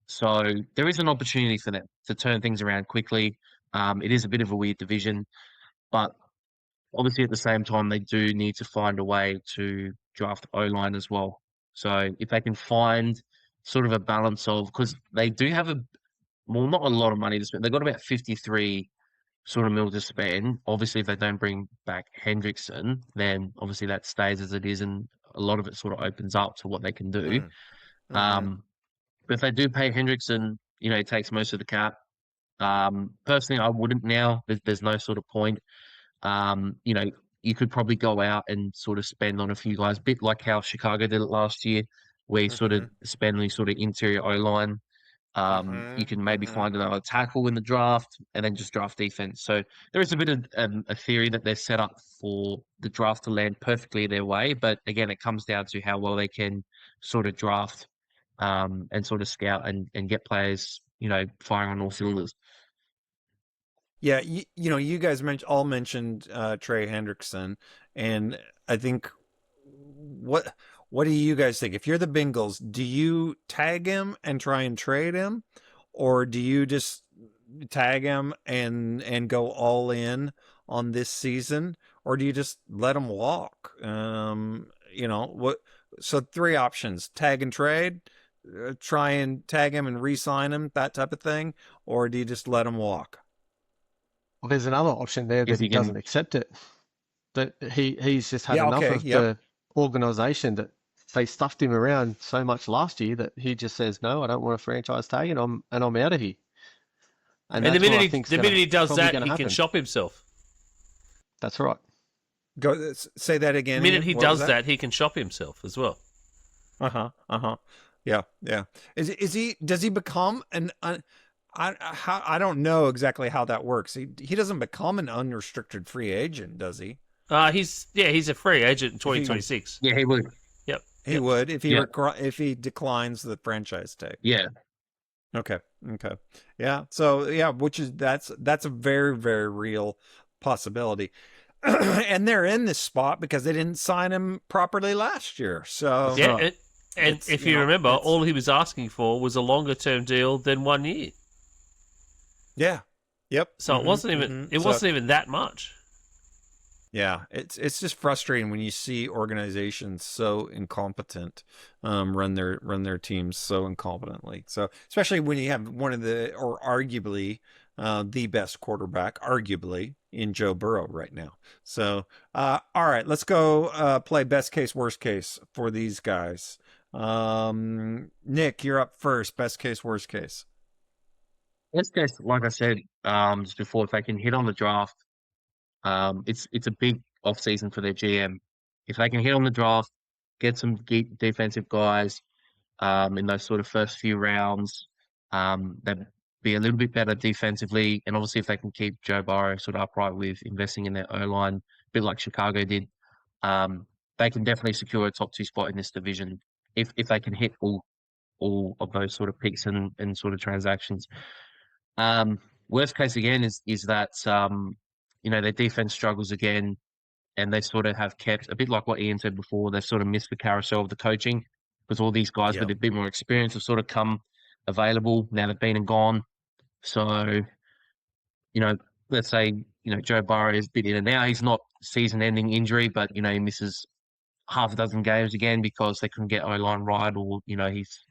So there is an opportunity for them to turn things around quickly. It is a bit of a weird division, but obviously at the same time, they do need to find a way to draft O-line as well. So if they can find sort of a balance of, because they do have not a lot of money to spend. They've got about 53 sort of mil to spend. Obviously, if they don't bring back Hendrickson, then obviously that stays as it is, and a lot of it sort of opens up to what they can do. But if they do pay Hendrickson, he takes most of the cap. Personally, I wouldn't now. There's no sort of point. You could probably go out and sort of spend on a few guys, a bit like how Chicago did it last year, where you sort of spend the sort of interior O-line. You can maybe find another tackle in the draft and then just draft defense. So there is a bit of a theory that they're set up for the draft to land perfectly their way. But again, it comes down to how well they can sort of draft and sort of scout and get players, firing on all cylinders. Yeah, you guys all mentioned Trey Hendrickson, and I think what do you guys think? If you're the Bengals, do you tag him and try and trade him, or do you just tag him and go all in on this season, or do you just let him walk? So 3 options: tag and trade, try and tag him and re-sign him, that type of thing, or do you just let him walk? Well, there's another option there that he doesn't accept it. That he's just had enough of the organization that they stuffed him around so much last year that he just says, no, I don't want a franchise tag, and I'm out of here. And And that's what I think's the minute he does probably that, going to he happen. can shop himself. That's right. Go say that again. The minute he What was does that, he can shop himself as well. Yeah. Is he? Does he become an? I don't know exactly how that works. He doesn't become an unrestricted free agent, does he? He's a free agent in 2026. Yeah, he would. Yep. He would if he declines the franchise tag. Yeah. Okay. Yeah. So yeah, that's a very, very real possibility. And they're in this spot because they didn't sign him properly last year. So yeah, and if you remember, all he was asking for was a longer term deal than 1 year. Yeah. Yep. So it wasn't even that much. Yeah, it's just frustrating when you see organizations so incompetent run their teams so incompetently. So especially when you have one of the, or arguably the best quarterback, arguably, in Joe Burrow right now. So all right, let's go play best case, worst case for these guys. Nick, you're up first. Best case, worst case. Best case, like I said just before, if they can hit on the draft. It's a big off season for their GM. If they can hit on the draft, get some defensive guys in those sort of first few rounds, they'd be a little bit better defensively. And obviously, if they can keep Joe Burrow sort of upright with investing in their O-line, a bit like Chicago did, they can definitely secure a top 2 spot in this division if they can hit all of those sort of picks and sort of transactions. Worst case again is that their defense struggles again, and they sort of have kept, a bit like what Ian said before, they've sort of missed the carousel of the coaching because all these guys with a bit more experience have sort of come available. Now they've been and gone. So, let's say, Joe Burrow is a bit in and out. He's not season-ending injury, but, he misses half a dozen games again because they couldn't get O-line right, or, he's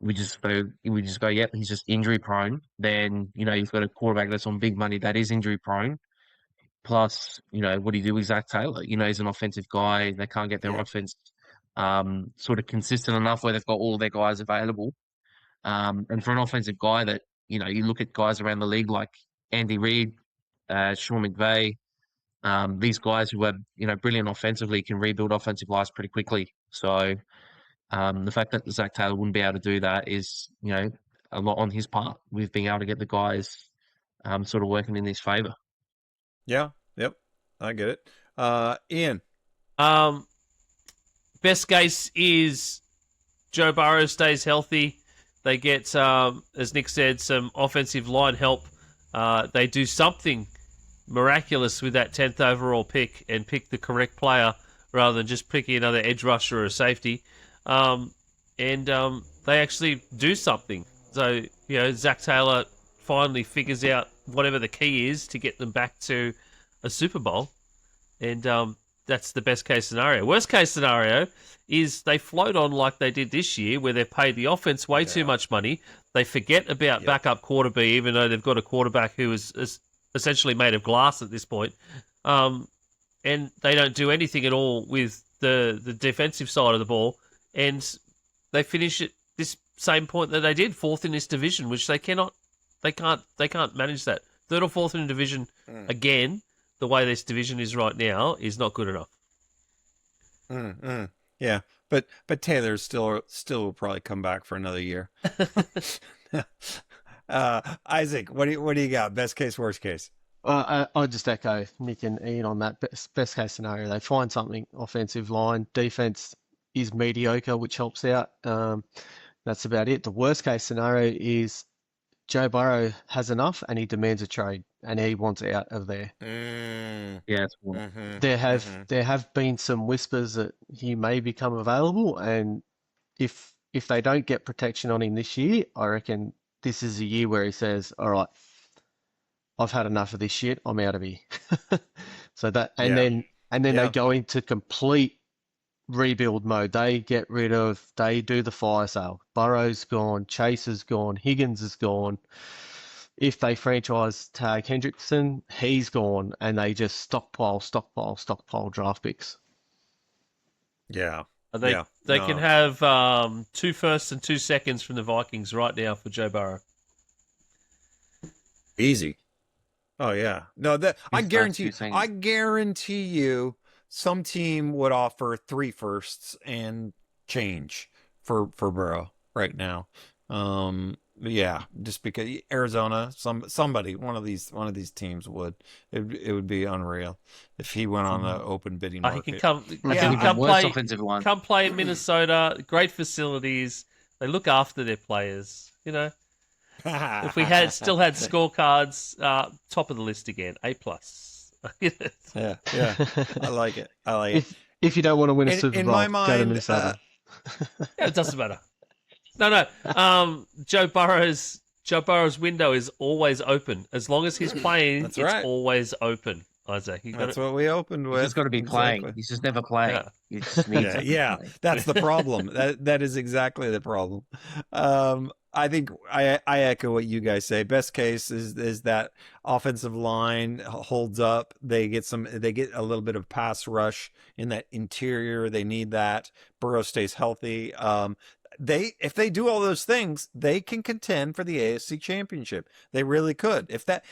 we just go, yep, he's just injury prone. Then, you've got a quarterback that's on big money that is injury prone. Plus, what do you do with Zach Taylor? He's an offensive guy. They can't get their offense sort of consistent enough where they've got all their guys available. And for an offensive guy that, you look at guys around the league like Andy Reid, Sean McVay, these guys who are, brilliant offensively can rebuild offensive lines pretty quickly. So the fact that Zach Taylor wouldn't be able to do that is, a lot on his part with being able to get the guys sort of working in his favor. Yeah. Yep. I get it. Ian. Best case is Joe Burrow stays healthy. They get, as Nick said, some offensive line help. They do something miraculous with that 10th overall pick and pick the correct player rather than just picking another edge rusher or a safety. And they actually do something. So, Zach Taylor finally figures out whatever the key is to get them back to a Super Bowl. And that's the best case scenario. Worst case scenario is they float on like they did this year, where they've paid the offense way too much money. They forget about backup quarterback, even though they've got a quarterback who is essentially made of glass at this point. And they don't do anything at all with the defensive side of the ball. And they finish at this same point that they did, fourth in this division, which they can't manage that. Third or fourth in the division again. The way this division is right now is not good enough. Yeah, but Taylor still will probably come back for another year. Isaac, what do you got? Best case, worst case? I'll just echo Nick and Ian on that. Best case scenario, they find something offensive line. Defense is mediocre, which helps out. That's about it. The worst case scenario is Joe Burrow has enough and he demands a trade and he wants out of there. Yeah, There have been some whispers that he may become available, and if they don't get protection on him this year, I reckon this is a year where he says, "All right, I've had enough of this shit. I'm out of here." So that then they go into complete rebuild mode. They do the fire sale. Burrow's gone, Chase is gone, Higgins is gone. If they franchise tag Hendrickson, he's gone, and they just stockpile draft picks. Yeah. And they can have 2 firsts and 2 seconds from the Vikings right now for Joe Burrow. Easy. Oh yeah. No, I guarantee you some team would offer 3 firsts and change for Burrow right now. Yeah, just because Arizona, somebody, one of these teams would. It would be unreal if he went on an open bidding market. He can come. Come play in Minnesota. Great facilities. They look after their players. You know. If we still had scorecards, top of the list again, A+. Yeah, I like it. If you don't want to win a Super Bowl, in my mind, go to Minnesota. Yeah, it doesn't matter. No. Joe Burrow's window is always open. As long as he's playing, it's always open. Isaac, that's what we opened with. He's just got to be playing. He's just never playing. Yeah. He just needs yeah. That's the problem. That is exactly the problem. I think I echo what you guys say. Best case is that offensive line holds up. They get a little bit of pass rush in that interior. They need that. Burrow stays healthy. If they do all those things, they can contend for the AFC Championship. They really could. But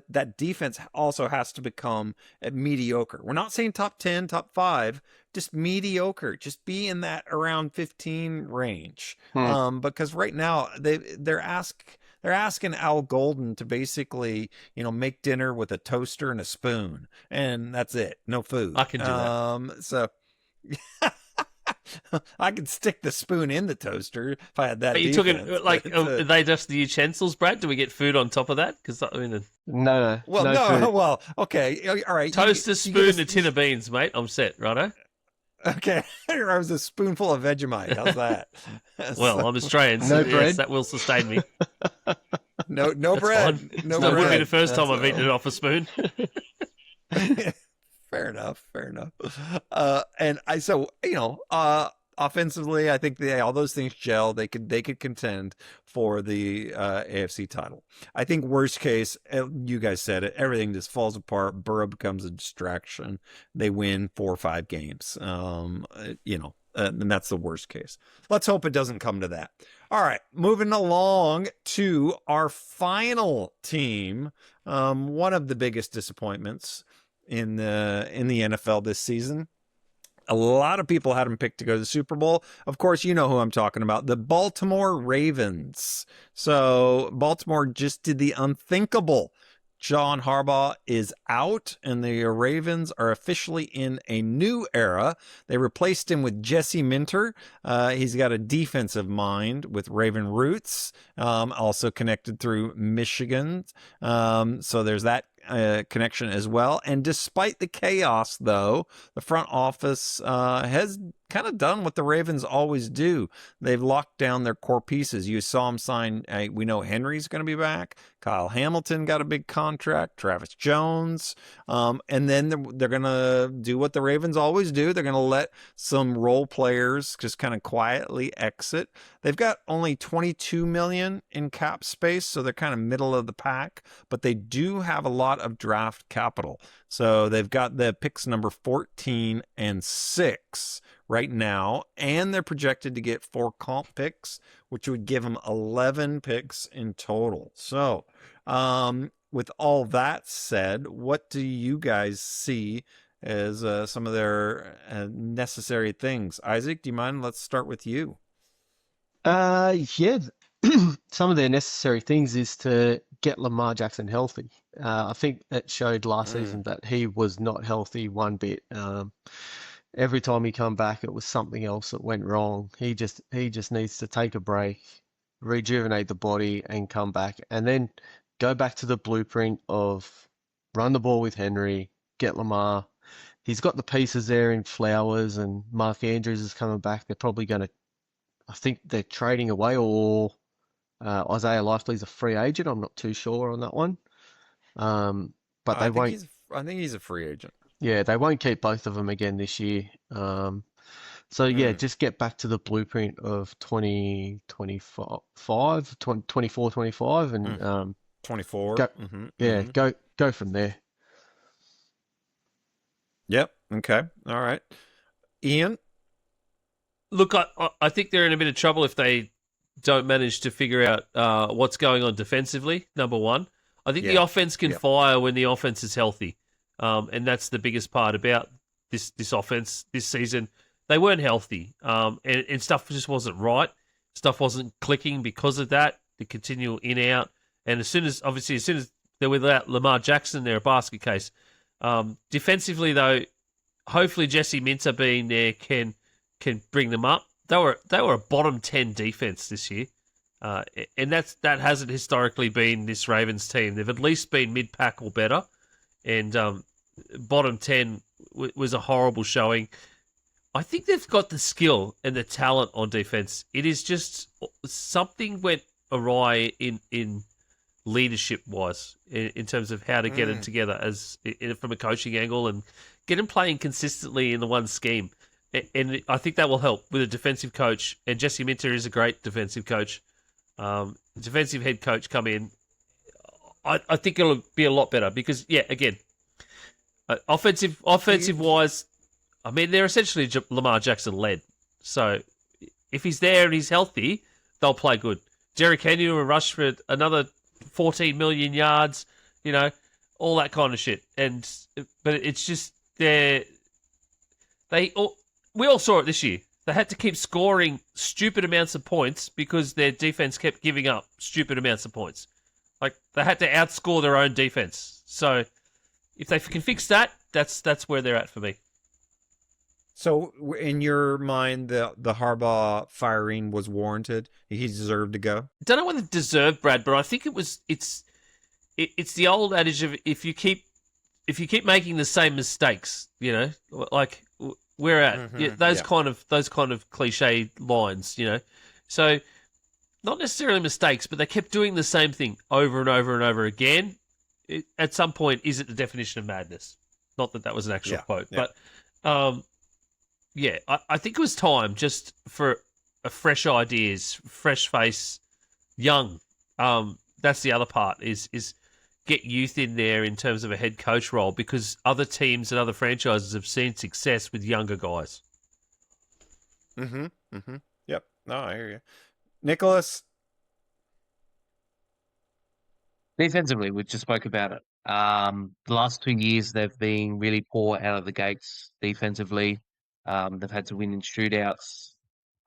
that defense also has to become mediocre. We're not saying top 10, top 5, just mediocre. Just be in that around 15 range. Because right now they're asking Al Golden to basically, make dinner with a toaster and a spoon, and that's it. No food. I can do that. So. I could stick the spoon in the toaster if I had that. Are you talking are they just the utensils, Brad? Do we get food on top of that? Because no. Well, no. Well, okay, all right. Toaster, spoon, a tin of beans, mate. I'm set, righto. Okay, I was a spoonful of Vegemite. How's that? Well, I'm Australian, so yes, that will sustain me. No bread. Fine. No bread. That would be the first time I've eaten it off a spoon. Fair enough. And offensively, I think all those things gel. They could contend for the AFC title. I think worst case, you guys said it, everything just falls apart. Burrow becomes a distraction. They win 4 or 5 games. And that's the worst case. Let's hope it doesn't come to that. All right, moving along to our final team. One of the biggest disappointments in the NFL this season. A lot of people had them picked to go to the Super Bowl. Of course, you know who I'm talking about, the Baltimore Ravens. So Baltimore just did the unthinkable. John Harbaugh is out, and the Ravens are officially in a new era. They replaced him with Jesse Minter. He's got a defensive mind with Raven roots, also connected through Michigan. So there's that connection as well. And despite the chaos, though, the front office has kind of done what the Ravens always do. They've locked down their core pieces. You saw them sign, we know Henry's going to be back. Kyle Hamilton got a big contract. Travis Jones. And then they're going to do what the Ravens always do. They're going to let some role players just kind of quietly exit. They've got only $22 million in cap space, so they're kind of middle of the pack, but they do have a lot of draft capital. So they've got the picks number 14 and 6 right now, and they're projected to get 4 comp picks, which would give them 11 picks in total. So with all that said, what do you guys see as some of their necessary things? Isaac, do you mind? Let's start with you. Yeah, some of their necessary things is to get Lamar Jackson healthy. I think it showed last season that he was not healthy one bit. Every time he come back, it was something else that went wrong. He just needs to take a break, rejuvenate the body, and come back, and then go back to the blueprint of run the ball with Henry, get Lamar. He's got the pieces there in Flowers, and Mark Andrews is coming back. They're probably going to, I think they're trading away, or Isaiah Likely's a free agent. I'm not too sure on that one. But they won't. I think he's a free agent. Yeah, they won't keep both of them again this year. So yeah, just get back to the blueprint of 2025, 24, 25, and 24. Go from there. Yep. Okay. All right. Ian? Look, I think they're in a bit of trouble if they don't manage to figure out what's going on defensively, number one. I think the offense can fire when the offense is healthy. And that's the biggest part about this offense this season. They weren't healthy, and stuff just wasn't right. Stuff wasn't clicking because of that, the continual in-out. And as soon as they're without Lamar Jackson, they're a basket case. Defensively, though, hopefully Jesse Minter being there can bring them up. They were a bottom 10 defense this year, and that hasn't historically been this Ravens team. They've at least been mid-pack or better, and bottom 10 was a horrible showing. I think they've got the skill and the talent on defense. It is just something went awry in leadership-wise in terms of how to get them together from a coaching angle and get them playing consistently in the one scheme. And I think that will help with a defensive coach. And Jesse Minter is a great defensive coach. Defensive head coach come in. I think it'll be a lot better because, again, offensive wise, I mean, they're essentially Lamar Jackson led. So if he's there and he's healthy, they'll play good. Derrick Henry will rush for another 14 million yards, all that kind of shit. But it's just we all saw it this year. They had to keep scoring stupid amounts of points because their defense kept giving up stupid amounts of points. Like, they had to outscore their own defense. So if they can fix that, that's where they're at for me. So in your mind, the Harbaugh firing was warranted? He deserved to go? Don't know whether it deserved, Brad, but I think it's the old adage of if you keep making the same mistakes, like we're at those kind of cliche lines, So not necessarily mistakes, but they kept doing the same thing over and over and over again. At some point, is it the definition of madness? Not that was an actual quote, but I think it was time just for fresh ideas, fresh face, young. That's the other part is get youth in there in terms of a head coach role because other teams and other franchises have seen success with younger guys. Yep. No, I hear you. Nicholas? Defensively, we just spoke about it. The last 2 years, they've been really poor out of the gates defensively. They've had to win in shootouts.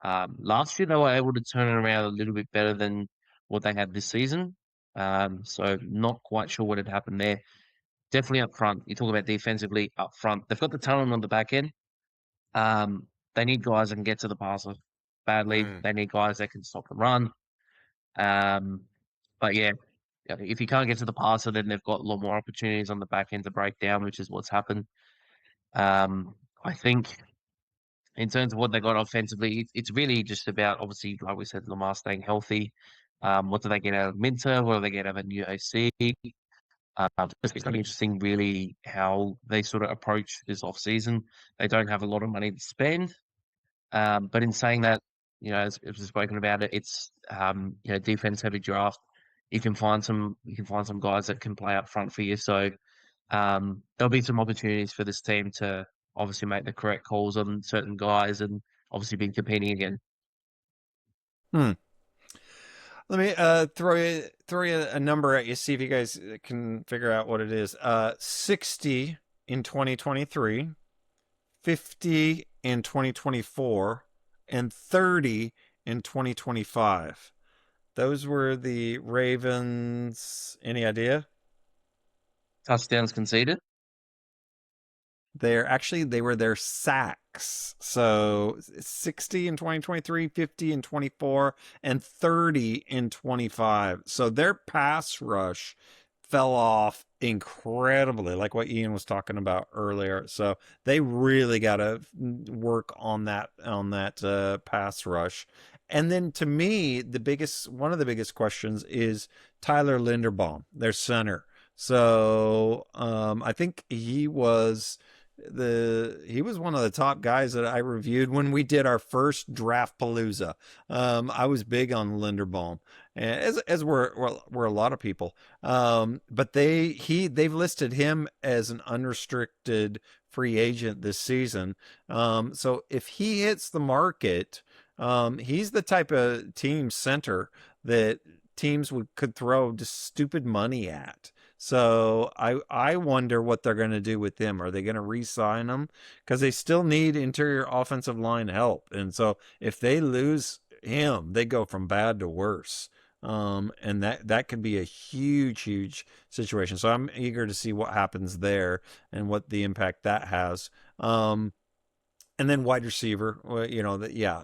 Last year, they were able to turn it around a little bit better than what they had this season. So not quite sure what had happened there. Definitely up front. You talk about defensively up front. They've got the talent on the back end. They need guys that can get to the passer badly. They need guys that can stop the run. But if you can't get to the passer, then they've got a lot more opportunities on the back end to break down, which is what's happened. I think in terms of what they got offensively, it's really just about, obviously, like we said, Lamar staying healthy. What do they get out of Minter? What do they get out of a new OC? It's going to be interesting, really, how they sort of approach this offseason. They don't have a lot of money to spend. But in saying that, as we've spoken about it, it's defense-heavy draft. You can find some guys that can play up front for you. So there'll be some opportunities for this team to obviously make the correct calls on certain guys and obviously be competing again. Let me throw you a number at you, see if you guys can figure out what it is. 60 in 2023, 50 in 2024, and 30 in 2025. Those were the Ravens. Any idea? Touchdowns conceded? They were their sacks. So 60 in 2023, 50 in 24, and 30 in 25. So their pass rush fell off incredibly, like what Ian was talking about earlier. So they really got to work on that pass rush. And then to me, one of the biggest questions is Tyler Linderbaum, their center. So I think he was one of the top guys that I reviewed when we did our first draft palooza. I was big on Linderbaum, as were a lot of people. But they've listed him as an unrestricted free agent this season. So if he hits the market, he's the type of team center that teams could throw just stupid money at. So I wonder what they're going to do with him. Are they going to re-sign him? Because they still need interior offensive line help. And so if they lose him, they go from bad to worse. And that could be a huge situation. So I'm eager to see what happens there and what the impact that has. And then wide receiver,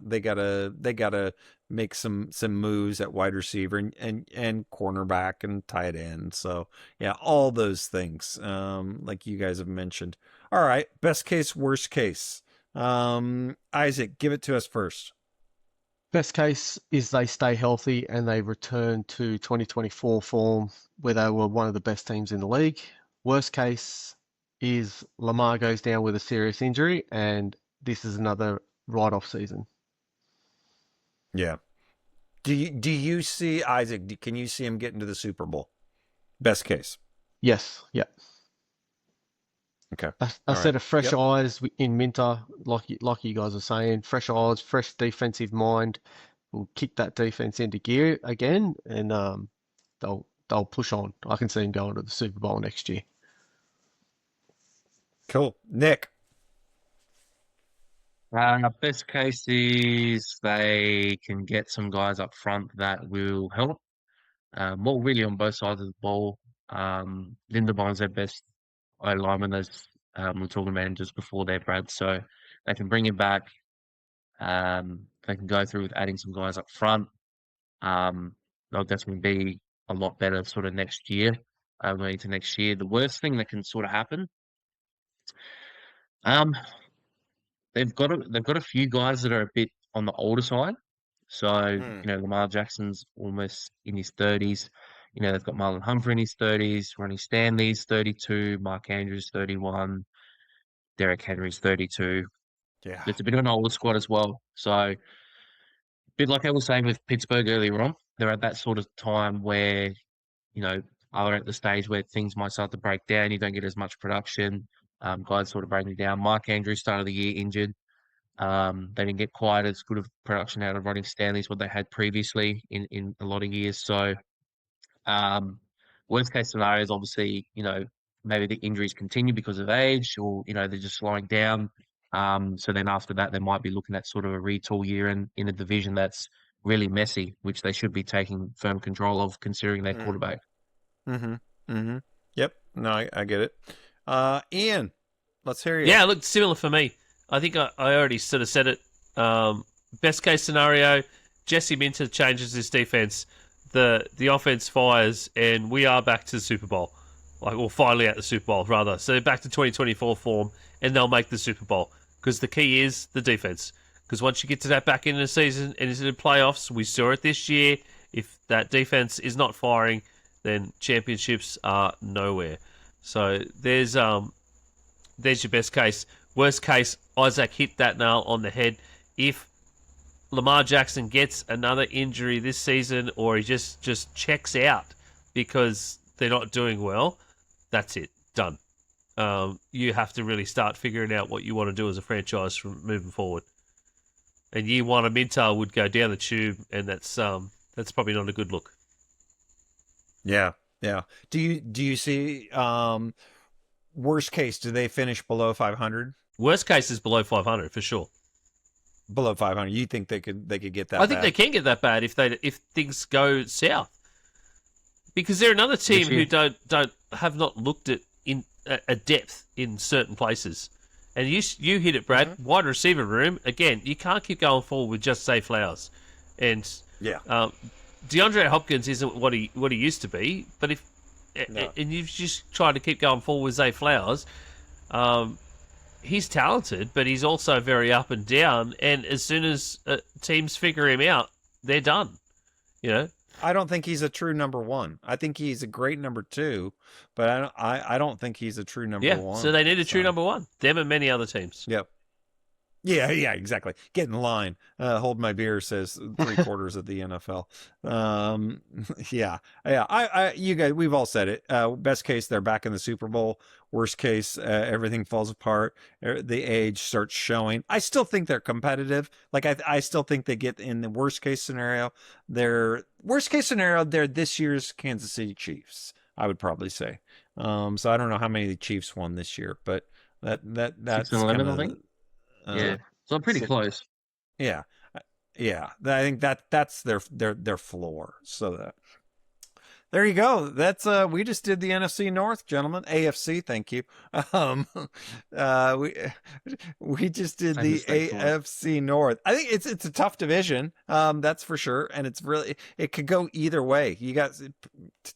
they gotta make some moves at wide receiver and cornerback and tight end. So yeah, all those things, like you guys have mentioned. All right, best case, worst case. Isaac, give it to us first. Best case is they stay healthy and they return to 2024 form where they were one of the best teams in the league. Worst case is Lamar goes down with a serious injury and this is another write-off season. Yeah. Do you see Isaac? Can you see him getting to the Super Bowl? Best case. Yes. Yeah. Okay. A set of fresh eyes in Minter, like you guys are saying, fresh eyes, fresh defensive mind will kick that defense into gear again, and they'll push on. I can see them going to the Super Bowl next year. Cool, Nick. Best case is they can get some guys up front that will help. More really on both sides of the ball. Linderbaum's their best lineman, as we were talking about him just before there, Brad. So they can bring him back. They can go through with adding some guys up front. They'll definitely be a lot better sort of next year, going into next year. The worst thing that can sort of happen, they've got a few guys that are a bit on the older side. So, Lamar Jackson's almost in his 30s. They've got Marlon Humphrey in his 30s, Ronnie Stanley's 32, Mark Andrews 31, Derek Henry's 32. Yeah. It's a bit of an older squad as well. So, a bit like I was saying with Pittsburgh earlier on, they're at that sort of time where, are at the stage where things might start to break down. You don't get as much production. Guys sort of breaking down. Mark Andrews, start of the year, injured. They didn't get quite as good of production out of Ronnie Stanley as what they had previously in a lot of years. So, worst case scenario is obviously, maybe the injuries continue because of age or, they're just slowing down. So then after that, they might be looking at sort of a retool year in a division that's really messy, which they should be taking firm control of considering their quarterback. Yep. No, I get it. Ian, let's hear you. Yeah, look, similar for me. I think I already sort of said it. Best case scenario, Jesse Minter changes his defense. The offense fires, and we are back to the Super Bowl. Finally at the Super Bowl, rather. So they're back to 2024 form, and they'll make the Super Bowl. Because the key is the defense. Because once you get to that back end of the season and into the playoffs, we saw it this year. If that defense is not firing, then championships are nowhere. So there's your best case. Worst case, Isaac hit that nail on the head. If Lamar Jackson gets another injury this season or he just checks out because they're not doing well, that's it. Done. You have to really start figuring out what you want to do as a franchise from moving forward. And year one of Minter would go down the tube, and that's probably not a good look. Yeah. Do you see worst case? Do they finish below 500? Worst case is below 500 for sure. Below 500, you think they could get that? I think they can get that bad if things go south, because they're another team who have not looked at in a depth in certain places. And you hit it, Brad. Mm-hmm. Wide receiver room again. You can't keep going forward with just Zay Flowers, and DeAndre Hopkins isn't what he used to be. But and you've just tried to keep going forward with Zay Flowers. He's talented, but he's also very up and down. And as soon as teams figure him out, they're done. I don't think he's a true number one. I think he's a great number two, but I don't think he's a true number one. So they need a true number one. Them and many other teams. Yep. Yeah, exactly. Get in line. Hold my beer, says 3/4 of the NFL. Yeah. You guys, we've all said it. Best case, they're back in the Super Bowl. Worst case, everything falls apart. The age starts showing. I still think they're competitive. Like I still think they get in the worst case scenario. They're this year's Kansas City Chiefs, I would probably say. So I don't know how many the Chiefs won this year, but that's 6-11, kind I think. of Yeah, so pretty close. yeah. Yeah. I think that's their floor. So there you go. That's we just did the NFC North, gentlemen. AFC, thank you. Um we we just did the AFC North. I think it's a tough division. That's for sure, and it could go either way. You got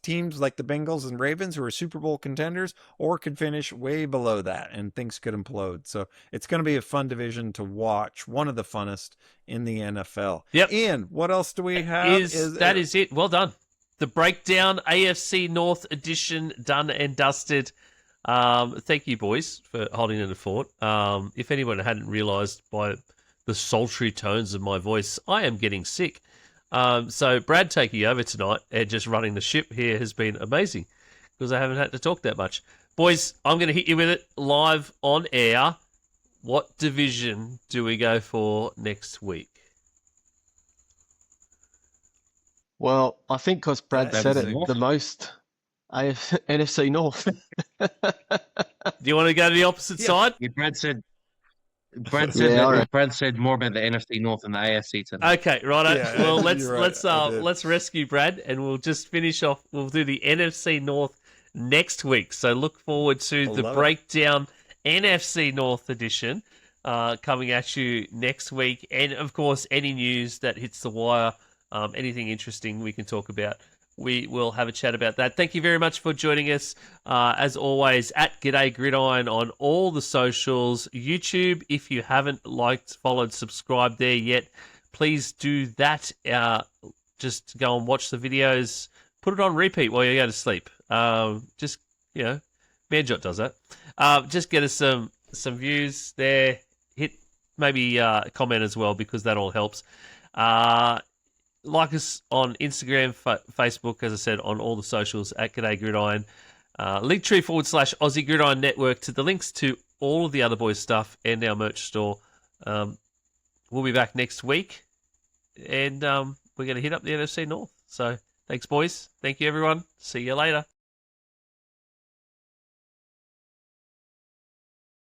teams like the Bengals and Ravens who are Super Bowl contenders, or could finish way below that and things could implode. So it's going to be a fun division to watch, one of the funnest in the NFL. Yep. Ian, what else do we have? That is it. Well done. The breakdown, AFC North edition, done and dusted. Thank you, boys, for holding in the fort. If anyone hadn't realised by the sultry tones of my voice, I am getting sick. So Brad taking over tonight and just running the ship here has been amazing because I haven't had to talk that much. Boys, I'm going to hit you with it live on air. What division do we go for next week? Well, I think because Brad said it the most, NFC North. Do you want to go to the opposite side? Yeah, Brad said more about the NFC North than the AFC tonight. Okay, right. Yeah, well, let's rescue Brad, and we'll just finish off. We'll do the NFC North next week. So look forward to the breakdown NFC North edition coming at you next week, and of course any news that hits the wire. Anything interesting we can talk about, we will have a chat about that. Thank you very much for joining us. As always, at G'day Gridiron on all the socials. YouTube, if you haven't liked, followed, subscribed there yet, please do that. Just go and watch the videos. Put it on repeat while you go to sleep. Just, Manjot does that. Just get us some views there. Hit maybe comment as well because that all helps. Like us on Instagram, Facebook, as I said, on all the socials at G'day Gridiron. Linktree/Aussie Gridiron Network to the links to all of the other boys' stuff and our merch store. We'll be back next week, and we're going to hit up the NFC North. So thanks, boys. Thank you, everyone. See you later.